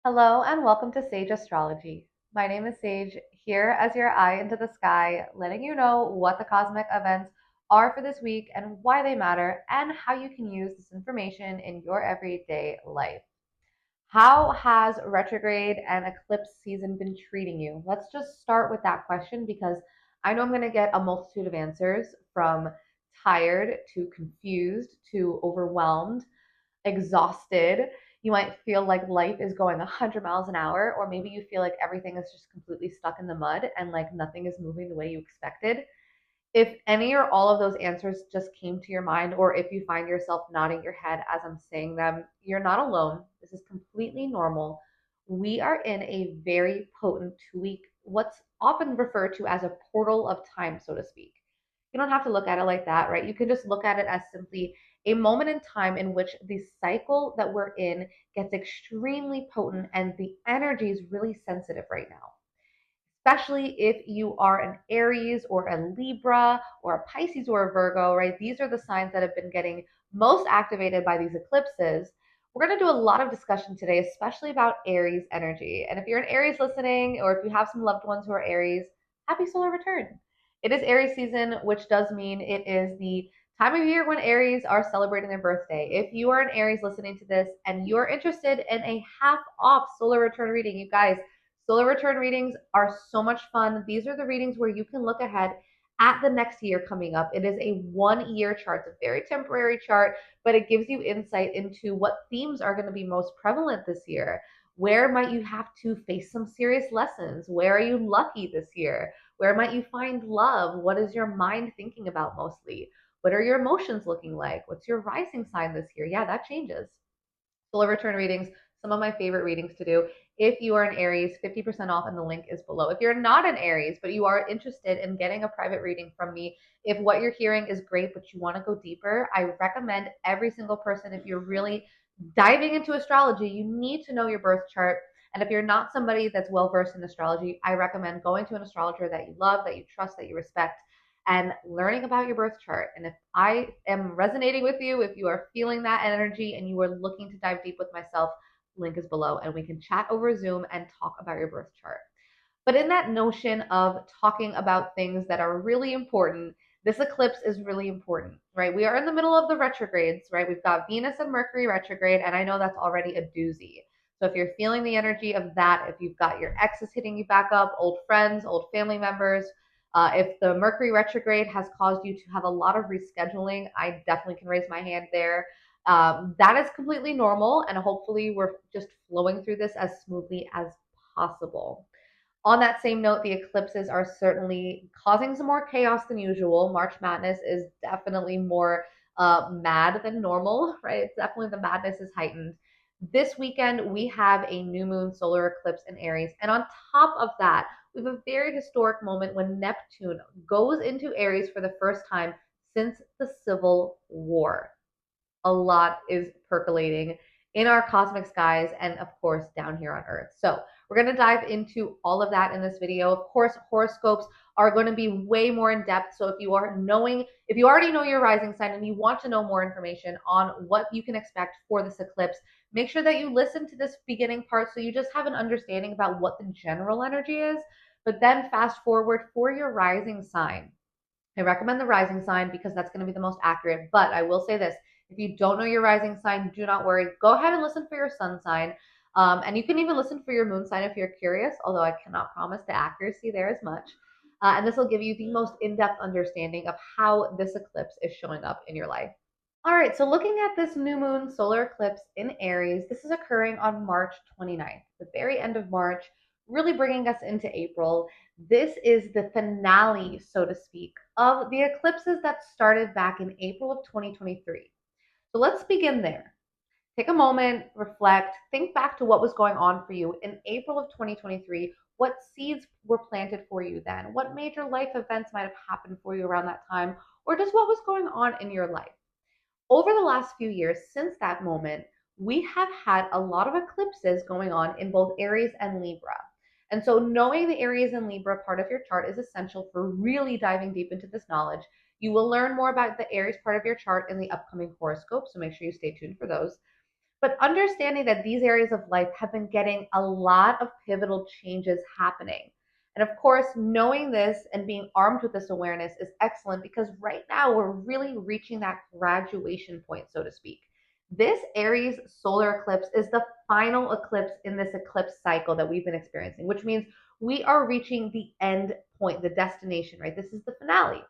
Hello and welcome to Sage Astrology. My name is Sage, here as your eye into the sky, letting you know what the cosmic events are for this week and why they matter, and how you can use this information in your everyday life. How has retrograde and eclipse season been treating you? Let's just start with that question because I know I'm going to get a multitude of answers from tired to confused to overwhelmed, exhausted. You might feel like life is going 100 miles an hour, or maybe you feel like everything is just completely stuck in the mud and like nothing is moving the way you expected. If any or all of those answers just came to your mind, or if you find yourself nodding your head as I'm saying them, you're not alone. This is completely normal. We are in a very potent 2 week, what's often referred to as a portal of time, so to speak. You don't have to look at it like that, right? You can just look at it as simply a moment in time in which the cycle that we're in gets extremely potent and the energy is really sensitive right now, especially if you are an Aries or a Libra or a Pisces or a Virgo, right? These are the signs that have been getting most activated by these eclipses. We're going to do a lot of discussion today, especially about Aries energy. And if you're an Aries listening, or if you have some loved ones who are Aries, happy solar return. It is Aries season, which does mean it is the time of year when Aries are celebrating their birthday. If you are an Aries listening to this and you're interested in a half off solar return reading, you guys, solar return readings are so much fun. These are the readings where you can look ahead at the next year coming up. It is a 1 year chart. It's a very temporary chart, but it gives you insight into what themes are going to be most prevalent this year. Where might you have to face some serious lessons? Where are you lucky this year? Where might you find love? What is your mind thinking about mostly? What are your emotions looking like? What's your rising sign this year? Yeah, that changes. Solar return readings, some of my favorite readings to do. If you are an Aries, 50% off, and the link is below. If you're not an Aries, but you are interested in getting a private reading from me, if what you're hearing is great, but you want to go deeper, I recommend every single person, if you're really diving into astrology, you need to know your birth chart. And if you're not somebody that's well versed in astrology, I recommend going to an astrologer that you love, that you trust, that you respect, and learning about your birth chart. And if I am resonating with you, if you are feeling that energy and you are looking to dive deep with myself, link is below and we can chat over Zoom and talk about your birth chart. But in that notion of talking about things that are really important, this eclipse is really important, right? We are in the middle of the retrogrades, right? We've got Venus and Mercury retrograde, and I know that's already a doozy. So if you're feeling the energy of that, if you've got your exes hitting you back up, old friends, old family members, if the Mercury retrograde has caused you to have a lot of rescheduling, I definitely can raise my hand there. That is completely normal, and hopefully, we're just flowing through this as smoothly as possible. On that same note, the eclipses are certainly causing some more chaos than usual. March Madness is definitely more mad than normal, right? It's definitely, the madness is heightened. This weekend, we have a new moon solar eclipse in Aries. And on top of that, we have a very historic moment when Neptune goes into Aries for the first time since the Civil War. A lot is percolating in our cosmic skies and, of course, down here on Earth. So, we're going to dive into all of that in this video. Of course, horoscopes are going to be way more in depth. So, if you already know your rising sign and you want to know more information on what you can expect for this eclipse, make sure that you listen to this beginning part so you just have an understanding about what the general energy is. But then fast forward for your rising sign. I recommend the rising sign because that's going to be the most accurate. But I will say this, if you don't know your rising sign, do not worry. Go ahead and listen for your sun sign. And you can even listen for your moon sign if you're curious, although I cannot promise the accuracy there as much. And this will give you the most in depth understanding of how this eclipse is showing up in your life. All right, so looking at this new moon solar eclipse in Aries, this is occurring on March 29th, the very end of March, really bringing us into April. This is the finale, so to speak, of the eclipses that started back in April of 2023. So let's begin there. Take a moment, reflect, think back to what was going on for you in April of 2023. What seeds were planted for you then? What major life events might have happened for you around that time? Or just what was going on in your life? Over the last few years since that moment, we have had a lot of eclipses going on in both Aries and Libra. And so, knowing the Aries and Libra part of your chart is essential for really diving deep into this knowledge. You will learn more about the Aries part of your chart in the upcoming horoscope, so make sure you stay tuned for those. But understanding that these areas of life have been getting a lot of pivotal changes happening. And of course, knowing this and being armed with this awareness is excellent because right now we're really reaching that graduation point, so to speak. This Aries solar eclipse is the final eclipse in this eclipse cycle that we've been experiencing, which means we are reaching the end point, the destination, right? This is the finale.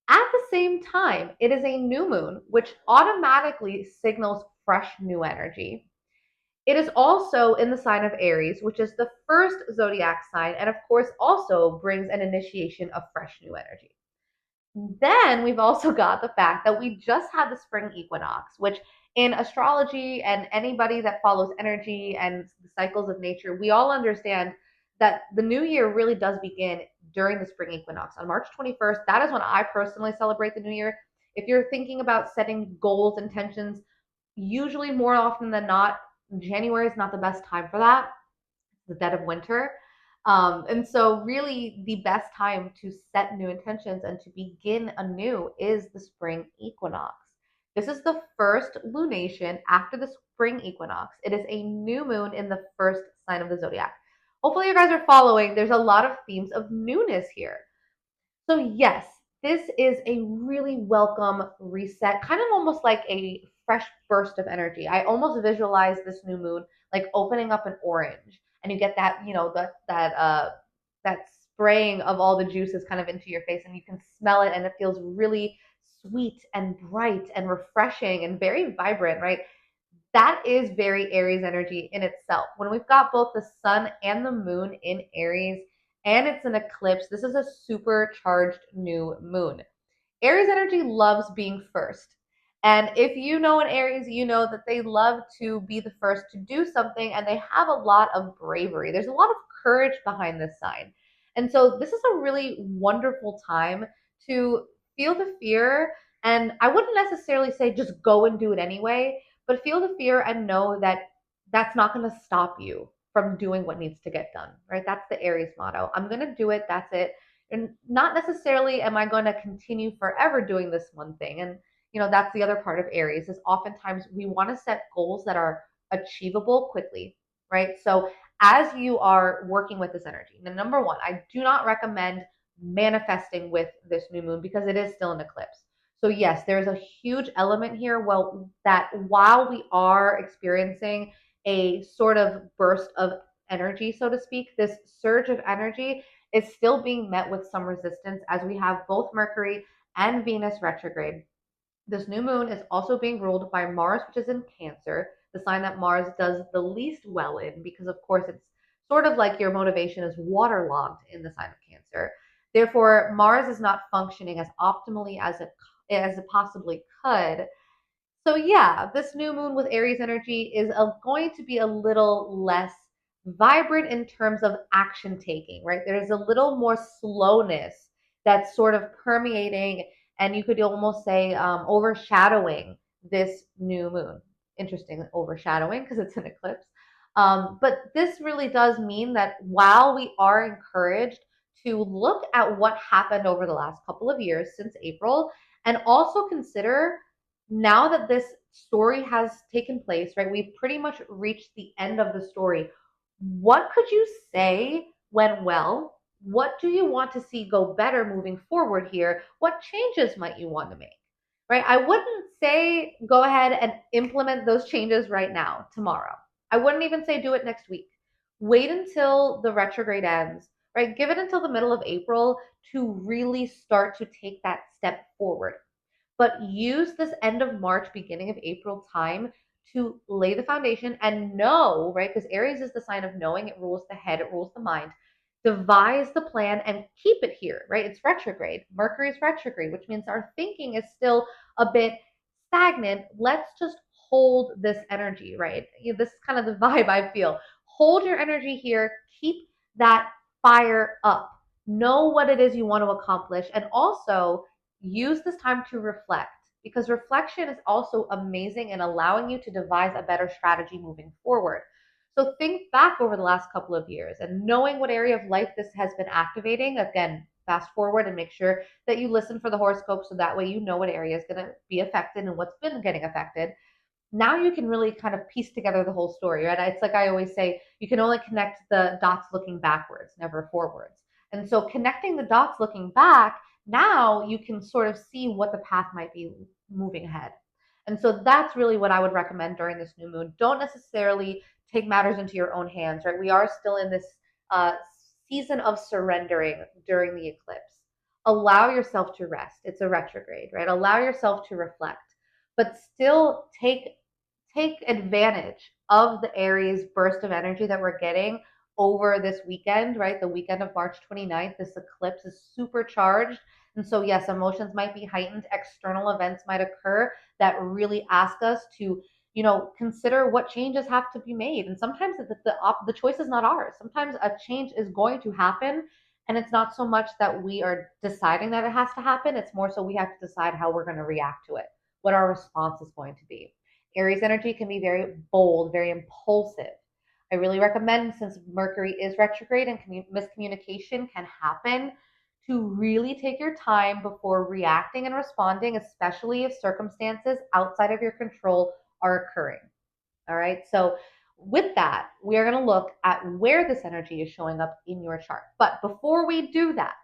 At the same time, it is a new moon, which automatically signals fresh new energy. It is also in the sign of Aries, which is the first zodiac sign, and of course, also brings an initiation of fresh new energy. Then we've also got the fact that we just had the spring equinox, which in astrology and anybody that follows energy and the cycles of nature, we all understand that the new year really does begin during the spring equinox on March 21st. That is when I personally celebrate the new year. If you're thinking about setting goals, intentions, usually more often than not, January is not the best time for that. It's the dead of winter. And so, really, the best time to set new intentions and to begin anew is the spring equinox. This is the first lunation after the spring equinox. It is a new moon in the first sign of the zodiac. Hopefully, you guys are following. There's a lot of themes of newness here. So, yes, this is a really welcome reset, kind of almost like a fresh burst of energy. I almost visualize this new moon like opening up an orange and you get that, that spraying of all the juices kind of into your face and you can smell it and it feels really sweet and bright and refreshing and very vibrant, right? That is very Aries energy in itself. When we've got both the sun and the moon in Aries and it's an eclipse, this is a supercharged new moon. Aries energy loves being first. And if you know an Aries, you know that they love to be the first to do something and they have a lot of bravery. There's a lot of courage behind this sign. And so this is a really wonderful time to feel the fear. And I wouldn't necessarily say just go and do it anyway, but feel the fear and know that that's not going to stop you from doing what needs to get done, right? That's the Aries motto. I'm going to do it. That's it. And not necessarily am I going to continue forever doing this one thing. And, that's the other part of Aries is oftentimes we want to set goals that are achievable quickly, right? So as you are working with this energy, now, number one, I do not recommend manifesting with this new moon because it is still an eclipse. So yes, there's a huge element here. Well, that while we are experiencing a sort of burst of energy, so to speak, this surge of energy is still being met with some resistance as we have both Mercury and Venus retrograde. This new moon is also being ruled by Mars, which is in Cancer, the sign that Mars does the least well in, because of course it's sort of like your motivation is waterlogged in the sign of Cancer. Therefore, Mars is not functioning as optimally as it possibly could. So yeah, this new moon with Aries energy is going to be a little less vibrant in terms of action taking, right? There's a little more slowness that's sort of permeating, and you could almost say overshadowing this new moon. Interesting, overshadowing because it's an eclipse. But this really does mean that while we are encouraged to look at what happened over the last couple of years since April, and also consider now that this story has taken place, right? We've pretty much reached the end of the story. What could you say went well? What do you want to see go better moving forward here? What changes might you want to make? Right? I wouldn't say go ahead and implement those changes right now, tomorrow. I wouldn't even say do it next week. Wait until the retrograde ends, right? Give it until the middle of April to really start to take that step forward, but use this end of March, beginning of April time to lay the foundation and know, right? Because Aries is the sign of knowing, it rules the head, it rules the mind. Devise the plan and keep it here, right? It's retrograde. Mercury is retrograde, which means our thinking is still a bit stagnant. Let's just hold this energy, right? This is kind of the vibe I feel. Hold your energy here, keep that fire up. Know what it is you want to accomplish, and also use this time to reflect because reflection is also amazing in allowing you to devise a better strategy moving forward. So think back over the last couple of years and knowing what area of life this has been activating. Again, fast forward and make sure that you listen for the horoscope so that way you know what area is going to be affected and what's been getting affected. now you can really kind of piece together the whole story, right? It's like I always say, you can only connect the dots looking backwards, never forwards. And so connecting the dots looking back, now you can sort of see what the path might be moving ahead. And so that's really what I would recommend during this new moon. Don't necessarily take matters into your own hands, right? We are still in this uh, season of surrendering during the eclipse. Allow yourself to rest. It's a retrograde, right? Allow yourself to reflect, but still take advantage of the Aries burst of energy that we're getting over this weekend, right? The weekend of March 29th, this eclipse is supercharged. And so, yes, emotions might be heightened, external events might occur that really ask us to, consider what changes have to be made. And sometimes the choice is not ours. Sometimes a change is going to happen. And it's not so much that we are deciding that it has to happen, it's more so we have to decide how we're going to react to it, what our response is going to be. Aries energy can be very bold, very impulsive. I really recommend, since Mercury is retrograde and miscommunication can happen, to really take your time before reacting and responding, especially if circumstances outside of your control are occurring. All right. So, with that, we are going to look at where this energy is showing up in your chart. But before we do that,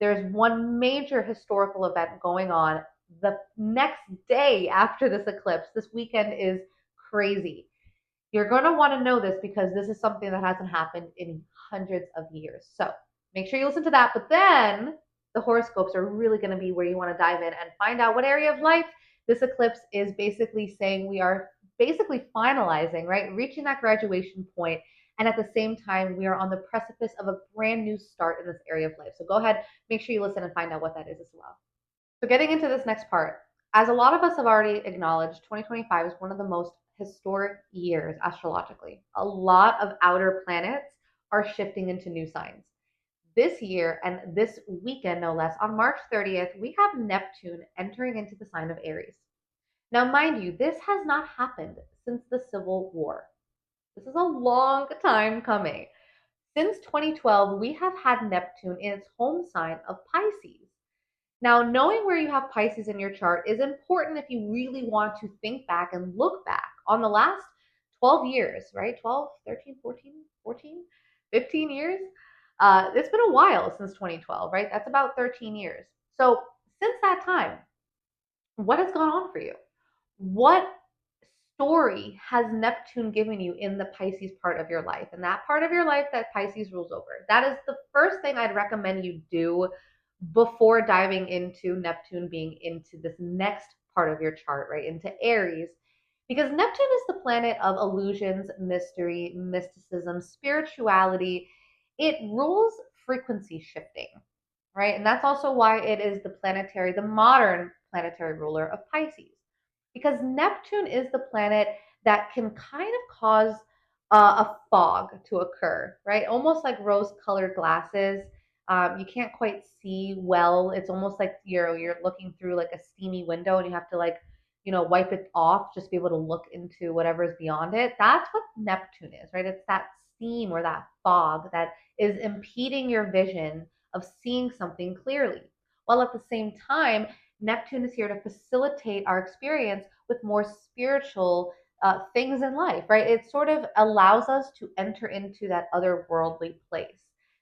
there's one major historical event going on the next day after this eclipse. This weekend is crazy. You're going to want to know this because this is something that hasn't happened in hundreds of years. So make sure you listen to that. But then the horoscopes are really going to be where you want to dive in and find out what area of life this eclipse is basically saying we are basically finalizing, right? Reaching that graduation point. And at the same time, we are on the precipice of a brand new start in this area of life. So go ahead, make sure you listen and find out what that is as well. So, getting into this next part, as a lot of us have already acknowledged, 2025 is one of the most historic years astrologically. A lot of outer planets are shifting into new signs. This year, and this weekend no less, on March 30th, we have Neptune entering into the sign of Aries. Now, mind you, this has not happened since the Civil War. This is a long time coming. Since 2012, we have had Neptune in its home sign of Pisces. Now, knowing where you have Pisces in your chart is important if you really want to think back and look back on the last 12 years, right? 12, 13, 14, 14, 15 years. It's been a while since 2012, right? That's about 13 years. So, since that time, what has gone on for you? What story has Neptune given you in the Pisces part of your life? And that part of your life that Pisces rules over. That is the first thing I'd recommend you do before diving into Neptune being into this next part of your chart, right? Into Aries. Because Neptune is the planet of illusions, mystery, mysticism, spirituality. It rules frequency shifting, right? And that's also why it is the modern planetary ruler of Pisces, because Neptune is the planet that can kind of cause a fog to occur, right? Almost like rose-colored glasses. You can't quite see well. It's almost like you're looking through like a steamy window, and you have to wipe it off just to be able to look into whatever is beyond it. That's what Neptune is, right? It's that steam or that fog that is impeding your vision of seeing something clearly. While at the same time, Neptune is here to facilitate our experience with more spiritual things in life, right? It sort of allows us to enter into that otherworldly place.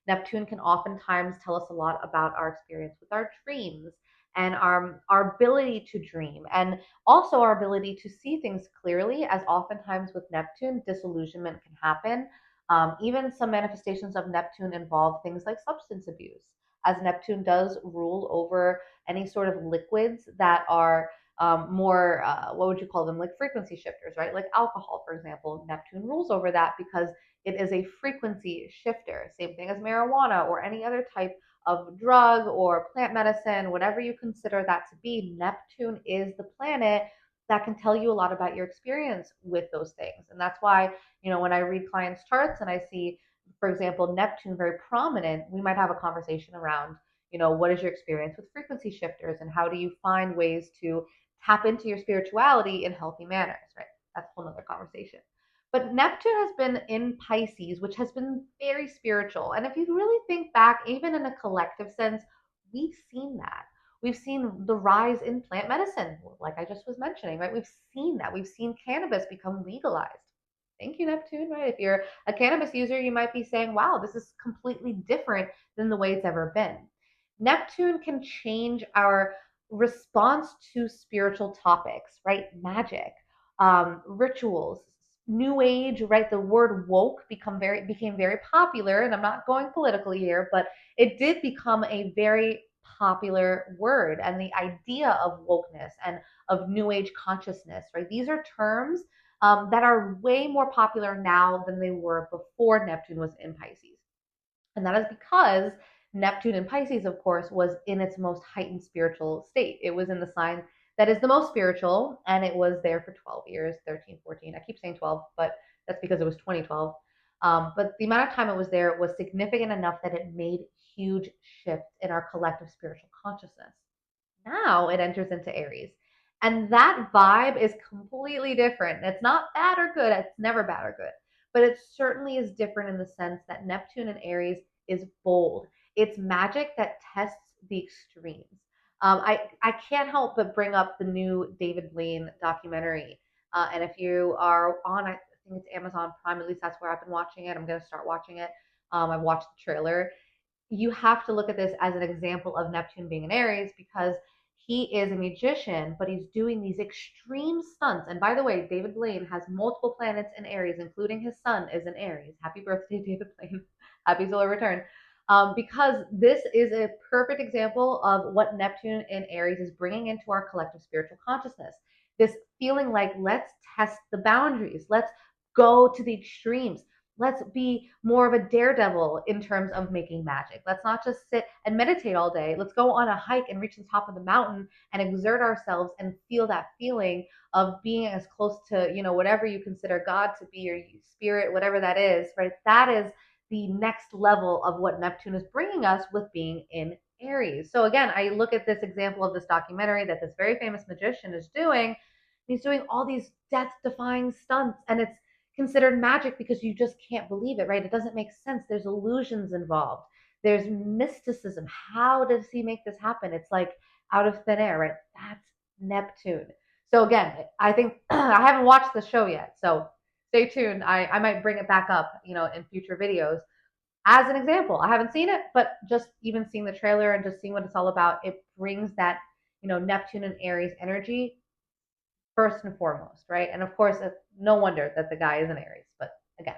Neptune can oftentimes tell us a lot about our experience with our dreams and our ability to dream, and also our ability to see things clearly, as oftentimes with Neptune, disillusionment can happen. Even some manifestations of Neptune involve things like substance abuse, as Neptune does rule over any sort of liquids that are more, what would you call them, like frequency shifters, right? Like alcohol, for example. Neptune rules over that because it is a frequency shifter. Same thing as marijuana or any other type of drug or plant medicine, whatever you consider that to be. Neptune is the planet that can tell you a lot about your experience with those things. And that's why, when I read clients' charts and I see, for example, Neptune very prominent, we might have a conversation around, what is your experience with frequency shifters and how do you find ways to tap into your spirituality in healthy manners, right? That's a whole nother conversation. But Neptune has been in Pisces, which has been very spiritual. And if you really think back, even in a collective sense, we've seen that. We've seen the rise in plant medicine, like I just was mentioning, right? We've seen that. We've seen cannabis become legalized. Thank you, Neptune, right? If you're a cannabis user, you might be saying, wow, this is completely different than the way it's ever been. Neptune can change our response to spiritual topics, right? Magic, rituals, new age, right? The word woke became very popular, and I'm not going politically here, but it did become a very popular word. And the idea of wokeness and of new age consciousness, right? These are terms that are way more popular now than they were before Neptune was in Pisces. And that is because Neptune in Pisces, of course, was in its most heightened spiritual state. It was in the sign that is the most spiritual, and it was there for 12 years, 13, 14. I keep saying 12, but that's because it was 2012. But the amount of time it was there was significant enough that it made huge shifts in our collective spiritual consciousness. Now it enters into Aries. And that vibe is completely different. It's not bad or good. It's never bad or good. But it certainly is different in the sense that Neptune in Aries is bold. It's magic that tests the extremes. I can't help but bring up the new David Blaine documentary. And if you are on, I think it's Amazon Prime, at least that's where I've been watching it. I'm going to start watching it. I've watched the trailer. You have to look at this as an example of Neptune being in Aries because he is a magician, but he's doing these extreme stunts. And by the way, David Blaine has multiple planets in Aries, including his sun is in Aries. Happy birthday, David Blaine. Happy solar return. Because this is a perfect example of what Neptune in Aries is bringing into our collective spiritual consciousness. This feeling like, let's test the boundaries, let's go to the extremes. Let's be more of a daredevil in terms of making magic. Let's not just sit and meditate all day. Let's go on a hike and reach the top of the mountain and exert ourselves and feel that feeling of being as close to, whatever you consider God to be, or spirit, whatever that is, right? That is the next level of what Neptune is bringing us with being in Aries. So again, I look at this example of this documentary that this very famous magician is doing. He's doing all these death-defying stunts, and it's considered magic because you just can't believe it, right? It doesn't make sense. There's illusions involved. There's mysticism. How does he make this happen? It's like out of thin air, right? That's Neptune. So again, I think I haven't watched the show yet, so stay tuned. I might bring it back up, in future videos as an example. I haven't seen it, but just even seeing the trailer and just seeing what it's all about, it brings that, Neptune and Aries energy first and foremost, right? And of course, no wonder that the guy is an Aries. But again,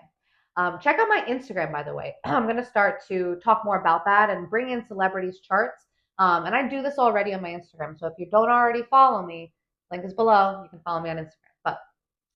check out my Instagram, by the way. I'm going to start to talk more about that and bring in celebrities' charts. And I do this already on my Instagram. So if you don't already follow me, link is below. You can follow me on Instagram. But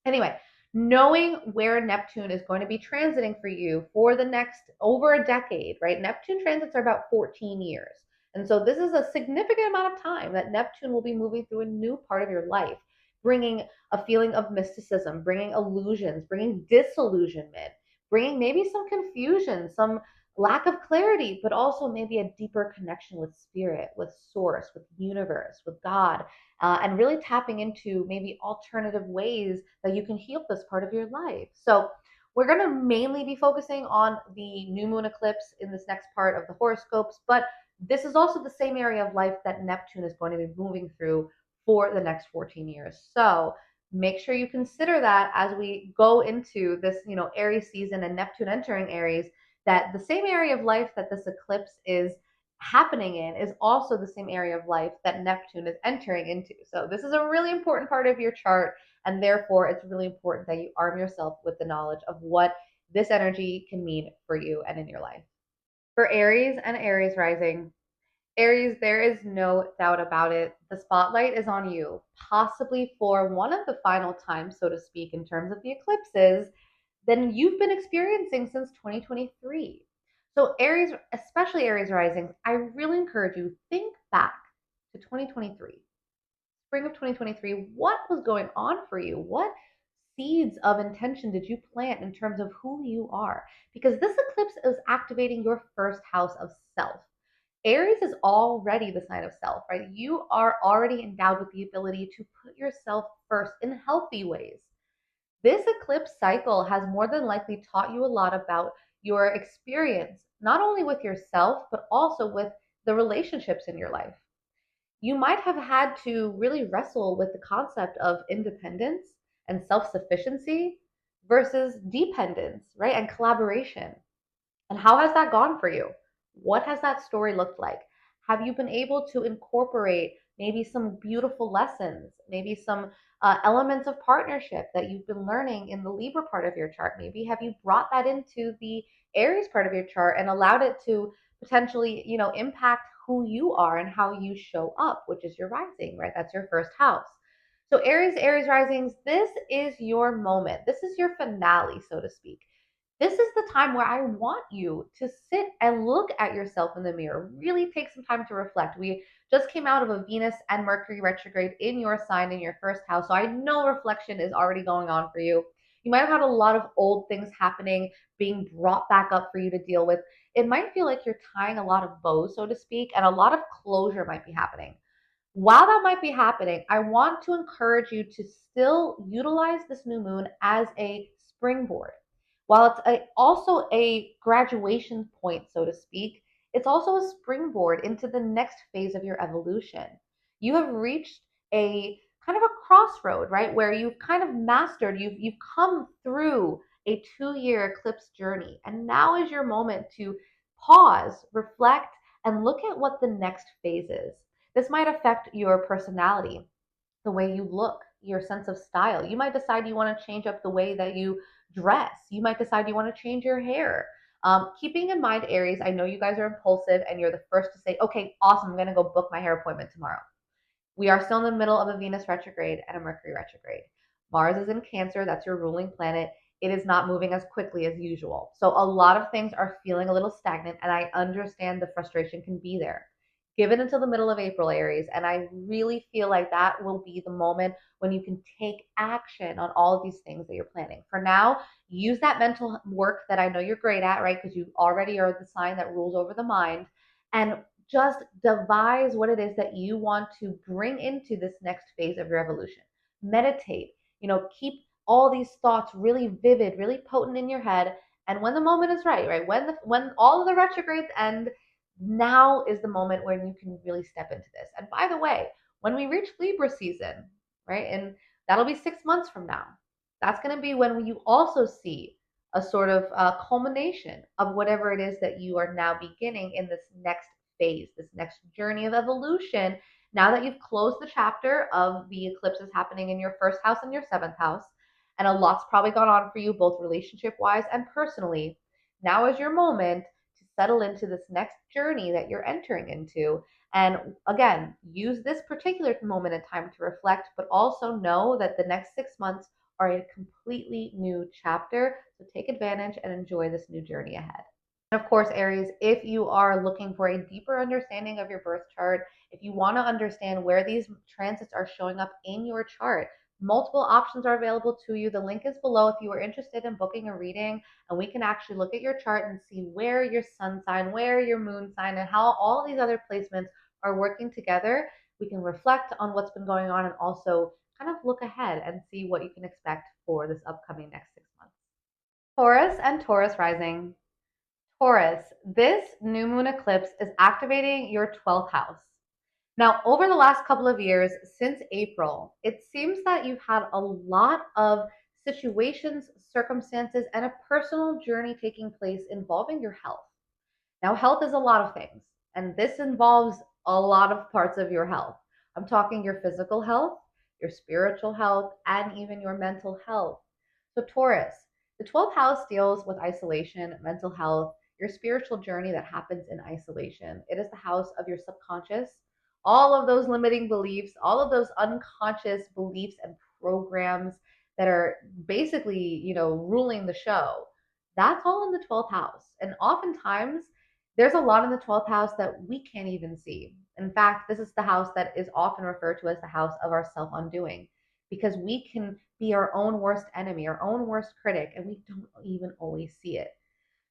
anyway, knowing where Neptune is going to be transiting for you for the next over a decade, right? Neptune transits are about 14 years. And so this is a significant amount of time that Neptune will be moving through a new part of your life, bringing a feeling of mysticism, bringing illusions, bringing disillusionment, bringing maybe some confusion, some lack of clarity, but also maybe a deeper connection with spirit, with source, with universe, with God, and really tapping into maybe alternative ways that you can heal this part of your life. So we're going to mainly be focusing on the new moon eclipse in this next part of the horoscopes, but this is also the same area of life that Neptune is going to be moving through for the next 14 years. So make sure you consider that as we go into this, Aries season and Neptune entering Aries, that the same area of life that this eclipse is happening in is also the same area of life that Neptune is entering into. So this is a really important part of your chart, and therefore it's really important that you arm yourself with the knowledge of what this energy can mean for you and in your life. For Aries and Aries Rising, Aries, there is no doubt about it. The spotlight is on you, possibly for one of the final times, so to speak, in terms of the eclipses, than you've been experiencing since 2023. So Aries, especially Aries rising, I really encourage you, think back to 2023. Spring of 2023, what was going on for you? What seeds of intention did you plant in terms of who you are? Because this eclipse is activating your first house of self. Aries is already the sign of self, right? You are already endowed with the ability to put yourself first in healthy ways. This eclipse cycle has more than likely taught you a lot about your experience, not only with yourself, but also with the relationships in your life. you might have had to really wrestle with the concept of independence and self sufficiency versus dependence, right? And collaboration. And how has that gone for you? What has that story looked like? Have you been able to incorporate maybe some beautiful lessons, maybe some elements of partnership that you've been learning in the Libra part of your chart? Maybe have you brought that into the Aries part of your chart and allowed it to potentially, impact who you are and how you show up, which is your rising, right? That's your first house. So Aries risings, this is your moment. This is your finale, so to speak. This is the time where I want you to sit and look at yourself in the mirror. Really take some time to reflect. We just came out of a Venus and Mercury retrograde in your sign in your first house. So I know reflection is already going on for you. You might have had a lot of old things happening, being brought back up for you to deal with. It might feel like you're tying a lot of bows, so to speak, and a lot of closure might be happening. While that might be happening, I want to encourage you to still utilize this new moon as a springboard. While it's also a graduation point, so to speak, it's also a springboard into the next phase of your evolution. You have reached a kind of a crossroad, right? Where you've kind of mastered, you've come through a 2-year eclipse journey. And now is your moment to pause, reflect, and look at what the next phase is. This might affect your personality, the way you look, your sense of style. You might decide you want to change up the way that you dress. You might decide you want to change your hair. Keeping in mind, Aries, I know you guys are impulsive and you're the first to say, okay, awesome, I'm going to go book my hair appointment tomorrow. We are still in the middle of a Venus retrograde and a Mercury retrograde. Mars is in Cancer, that's your ruling planet. It is not moving as quickly as usual. So a lot of things are feeling a little stagnant, and I understand the frustration can be there. Give it until the middle of April, Aries, and I really feel like that will be the moment when you can take action on all of these things that you're planning. For now, use that mental work that I know you're great at, right? Because you already are the sign that rules over the mind. And just devise what it is that you want to bring into this next phase of your evolution. Meditate, keep all these thoughts really vivid, really potent in your head. And when the moment is right, right, when all of the retrogrades end, now is the moment when you can really step into this. And by the way, when we reach Libra season, right, and that'll be 6 months from now, that's going to be when you also see a sort of culmination of whatever it is that you are now beginning in this next phase, this next journey of evolution. Now that you've closed the chapter of the eclipses happening in your first house and your seventh house, and a lot's probably gone on for you, both relationship wise and personally, now is your moment to settle into this next journey that you're entering into. And again, use this particular moment in time to reflect, but also know that the next 6 months are a completely new chapter. So take advantage and enjoy this new journey ahead. And of course, Aries, if you are looking for a deeper understanding of your birth chart, if you want to understand where these transits are showing up in your chart, multiple options are available to you. The link is below if you are interested in booking a reading, and we can actually look at your chart and see where your sun sign, where your moon sign, and how all these other placements are working together. We can reflect on what's been going on and also kind of look ahead and see what you can expect for this upcoming next 6 months. Taurus and Taurus rising. Taurus, this new moon eclipse is activating your 12th house. Now, over the last couple of years, since April, it seems that you've had a lot of situations, circumstances, and a personal journey taking place involving your health. Now, health is a lot of things, and this involves a lot of parts of your health. I'm talking your physical health, your spiritual health, and even your mental health. So, Taurus, the 12th house deals with isolation, mental health, your spiritual journey that happens in isolation. It is the house of your subconscious, all of those limiting beliefs, all of those unconscious beliefs and programs that are basically, ruling the show. That's all in the 12th house. And oftentimes, there's a lot in the 12th house that we can't even see. In fact, this is the house that is often referred to as the house of our self undoing, because we can be our own worst enemy, our own worst critic, and we don't even always see it.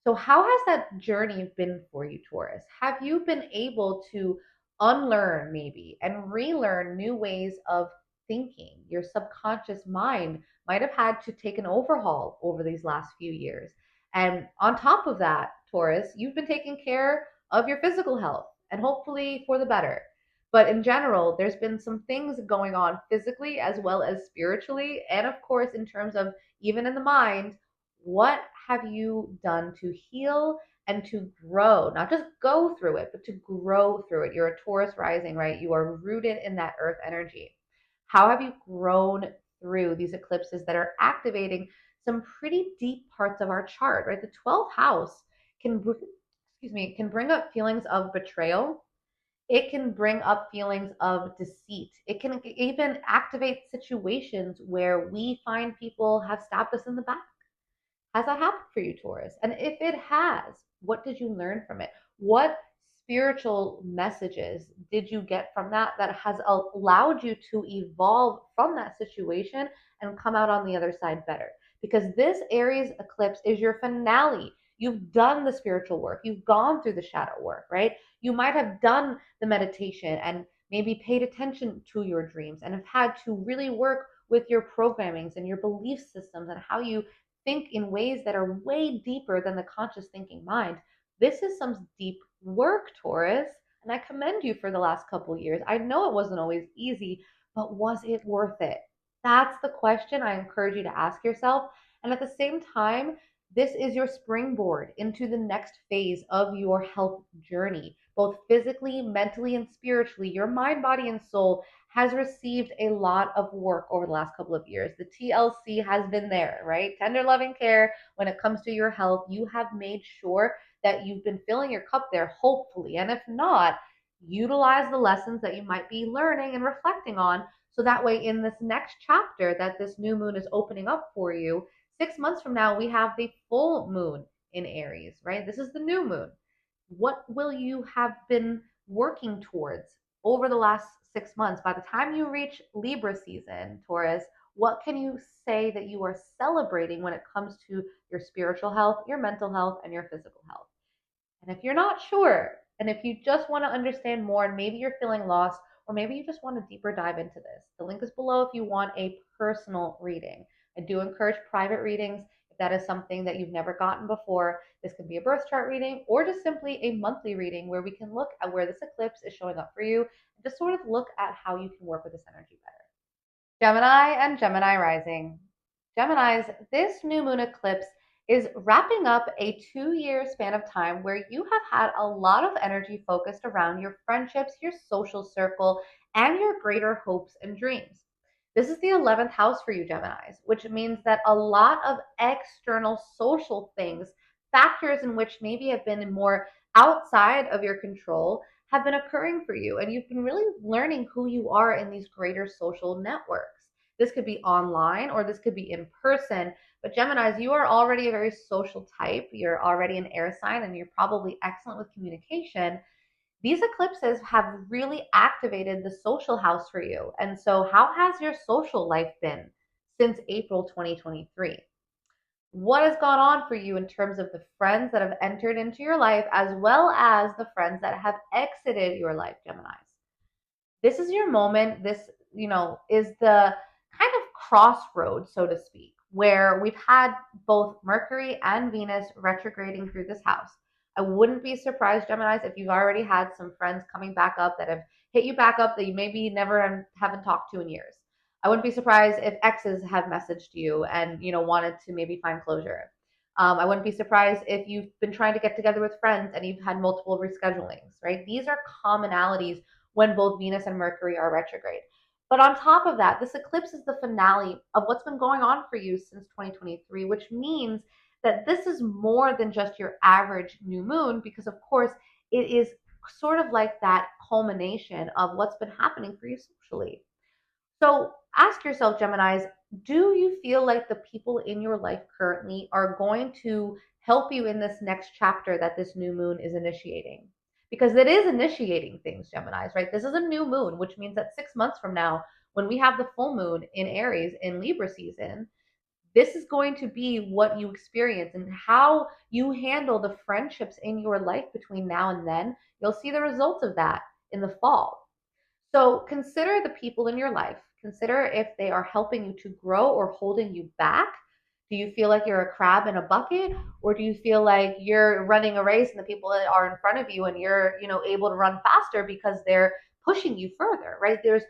So, how has that journey been for you, Taurus? Have you been able to unlearn maybe and relearn new ways of thinking? Your subconscious mind might have had to take an overhaul over these last few years. And on top of that, Taurus, you've been taking care of your physical health and hopefully for the better. But in general, there's been some things going on physically as well as spiritually. And of course, in terms of even in the mind, what have you done to heal and to grow? Not just go through it, but to grow through it. You're a Taurus rising, right? You are rooted in that earth energy. How have you grown through these eclipses that are activating some pretty deep parts of our chart, right? The 12th house can, excuse me, can bring up feelings of betrayal. It can bring up feelings of deceit. It can even activate situations where we find people have stabbed us in the back. Has that happened for you, Taurus? And if it has, what did you learn from it? What spiritual messages did you get from that that has allowed you to evolve from that situation and come out on the other side better? Because this Aries eclipse is your finale. You've done the spiritual work, you've gone through the shadow work, right? You might have done the meditation and maybe paid attention to your dreams and have had to really work with your programmings and your belief systems and how you think in ways that are way deeper than the conscious thinking mind. This is some deep work, Taurus, and I commend you for the last couple of years. I know it wasn't always easy, but was it worth it? That's the question I encourage you to ask yourself. And at the same time, this is your springboard into the next phase of your health journey, both physically, mentally, and spiritually. Your mind, body, and soul has received a lot of work over the last couple of years. The TLC has been there, right? Tender loving care when it comes to your health. You have made sure that you've been filling your cup there, hopefully. And if not, utilize the lessons that you might be learning and reflecting on. So that way, in this next chapter that this new moon is opening up for you, 6 months from now, we have the full moon in Aries, right? This is the new moon. What will you have been working towards over the last 6 months? By the time you reach Libra season, Taurus, what can you say that you are celebrating when it comes to your spiritual health, your mental health, and your physical health? And if you're not sure, and if you just want to understand more, and maybe you're feeling lost, or maybe you just want a deeper dive into this, the link is below if you want a personal reading. I do encourage private readings if that is something that you've never gotten before. This could be a birth chart reading or just simply a monthly reading where we can look at where this eclipse is showing up for you and just sort of look at how you can work with this energy better. Gemini and Gemini rising. Geminis, this new moon eclipse is wrapping up a 2 year span of time where you have had a lot of energy focused around your friendships, your social circle, and your greater hopes and dreams. This is the 11th house for you, Geminis, which means that a lot of external social things, factors in which maybe have been more outside of your control, have been occurring for you. And you've been really learning who you are in these greater social networks. This could be online or this could be in person. But Geminis, you are already a very social type. You're already an air sign and you're probably excellent with communication. These eclipses have really activated the social house for you. And so, how has your social life been since April 2023? What has gone on for you in terms of the friends that have entered into your life as well as the friends that have exited your life, Geminis? This is your moment. This, is the kind of crossroad, so to speak, where we've had both Mercury and Venus retrograding through this house. I wouldn't be surprised, Geminis, if you've already had some friends coming back up that have hit you back up that you maybe never haven't talked to in years. I wouldn't be surprised if exes have messaged you and wanted to maybe find closure. I wouldn't be surprised if you've been trying to get together with friends and you've had multiple reschedulings, right? These are commonalities when both Venus and Mercury are retrograde. But on top of that, this eclipse is the finale of what's been going on for you since 2023, which means that this is more than just your average new moon, because of course it is sort of like that culmination of what's been happening for you socially. So ask yourself, Geminis, do you feel like the people in your life currently are going to help you in this next chapter that this new moon is initiating? Because it is initiating things, Geminis, right? This is a new moon, which means that 6 months from now, when we have the full moon in Aries in Libra season, this is going to be what you experience and how you handle the friendships in your life between now and then. You'll see the results of that in the fall. So consider the people in your life. Consider if they are helping you to grow or holding you back. Do you feel like you're a crab in a bucket, or do you feel like you're running a race and the people that are in front of you and you're, able to run faster because they're pushing you further, right? There's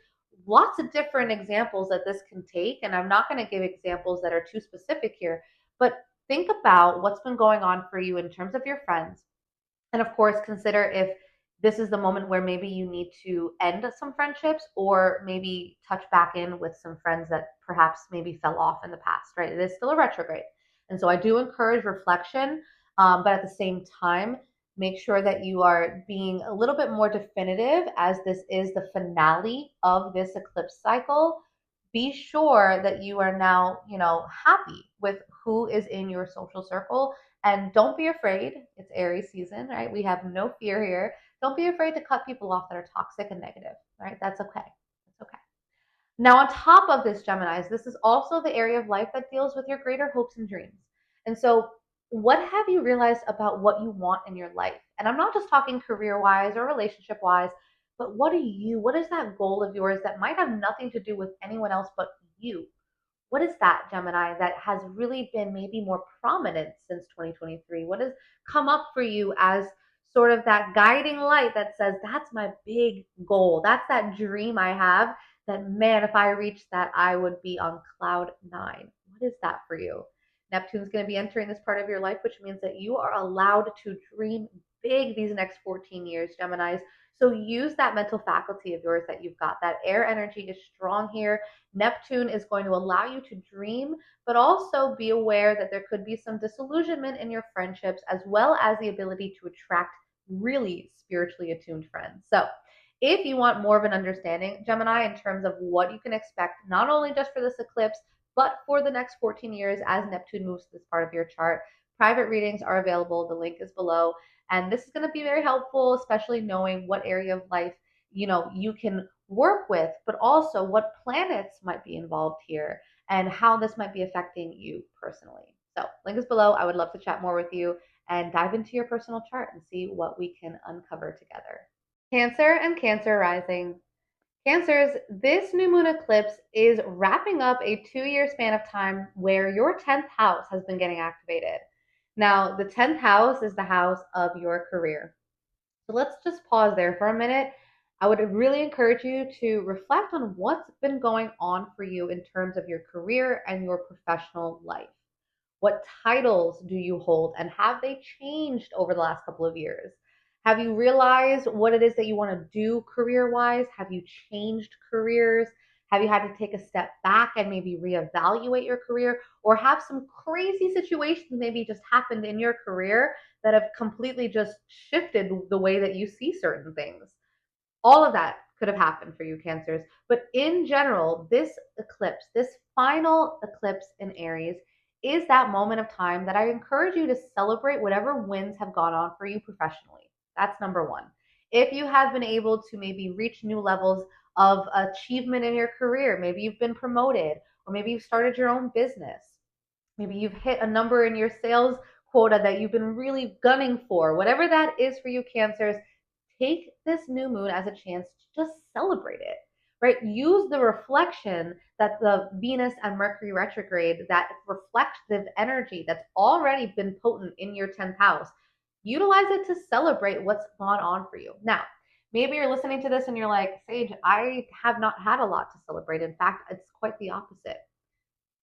lots of different examples that this can take, and I'm not going to give examples that are too specific here, but think about what's been going on for you in terms of your friends. And of course, consider if this is the moment where maybe you need to end some friendships or maybe touch back in with some friends that perhaps maybe fell off in the past, right? It is still a retrograde. And so I do encourage reflection, but at the same time, make sure that you are being a little bit more definitive as this is the finale of this eclipse cycle. Be sure that you are now, happy with who is in your social circle, and don't be afraid. It's Aries season, right? We have no fear here. Don't be afraid to cut people off that are toxic and negative, right? That's okay. That's okay. Now, on top of this, Geminis, this is also the area of life that deals with your greater hopes and dreams. And so, what have you realized about what you want in your life? And I'm not just talking career wise or relationship wise, but what is that goal of yours that might have nothing to do with anyone else but you? What is that, Gemini, that has really been maybe more prominent since 2023? What has come up for you as sort of that guiding light that says, that's my big goal? That's that dream I have that, man, if I reach that, I would be on cloud nine. What is that for you? Neptune's going to be entering this part of your life, which means that you are allowed to dream big these next 14 years, Geminis. So use that mental faculty of yours that you've got. That air energy is strong here. Neptune is going to allow you to dream, but also be aware that there could be some disillusionment in your friendships, as well as the ability to attract really spiritually attuned friends. So, if you want more of an understanding, Gemini, in terms of what you can expect, not only just for this eclipse, but for the next 14 years as Neptune moves to this part of your chart, private readings are available. The link is below. And this is going to be very helpful, especially knowing what area of life you can work with, but also what planets might be involved here and how this might be affecting you personally. So, link is below. I would love to chat more with you and dive into your personal chart and see what we can uncover together. Cancer and Cancer Rising. Cancers, this new moon eclipse is wrapping up a 2-year span of time where your 10th house has been getting activated. Now, the 10th house is the house of your career. So let's just pause there for a minute. I would really encourage you to reflect on what's been going on for you in terms of your career and your professional life. What titles do you hold, and have they changed over the last couple of years? Have you realized what it is that you want to do career wise? Have you changed careers? Have you had to take a step back and maybe reevaluate your career, or have some crazy situations maybe just happened in your career that have completely just shifted the way that you see certain things? All of that could have happened for you, Cancers. But in general, this eclipse, this final eclipse in Aries, is that moment of time that I encourage you to celebrate whatever wins have gone on for you professionally. That's number one. If you have been able to maybe reach new levels of achievement in your career, maybe you've been promoted, or maybe you've started your own business, maybe you've hit a number in your sales quota that you've been really gunning for, whatever that is for you, Cancers, take this new moon as a chance to just celebrate it, right? Use the reflection that the Venus and Mercury retrograde, that reflective energy that's already been potent in your 10th house, utilize it to celebrate what's gone on for you. Now, maybe you're listening to this and you're like, Sage, I have not had a lot to celebrate. In fact, it's quite the opposite.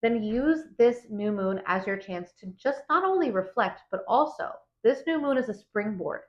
Then use this new moon as your chance to just not only reflect, but also this new moon is a springboard,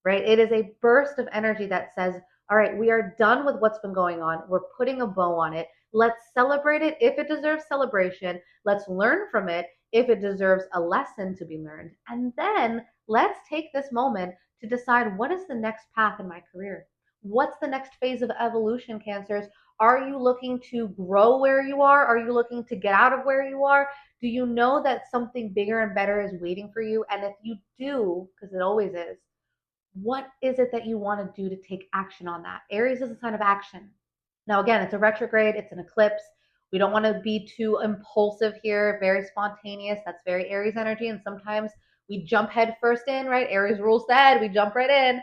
right? It is a burst of energy that says, all right, we are done with what's been going on. We're putting a bow on it. Let's celebrate it if it deserves celebration. Let's learn from it if it deserves a lesson to be learned. And then let's take this moment to decide, what is the next path in my career? What's the next phase of evolution, Cancers? Are you looking to grow where you are? Are you looking to get out of where you are? Do you know that something bigger and better is waiting for you? And if you do, because it always is, what is it that you want to do to take action on that? Aries is a sign of action. Now, again, it's a retrograde, it's an eclipse. We don't want to be too impulsive here, very spontaneous. That's very Aries energy. And sometimes we jump head first in, right? Aries rules the head, we jump right in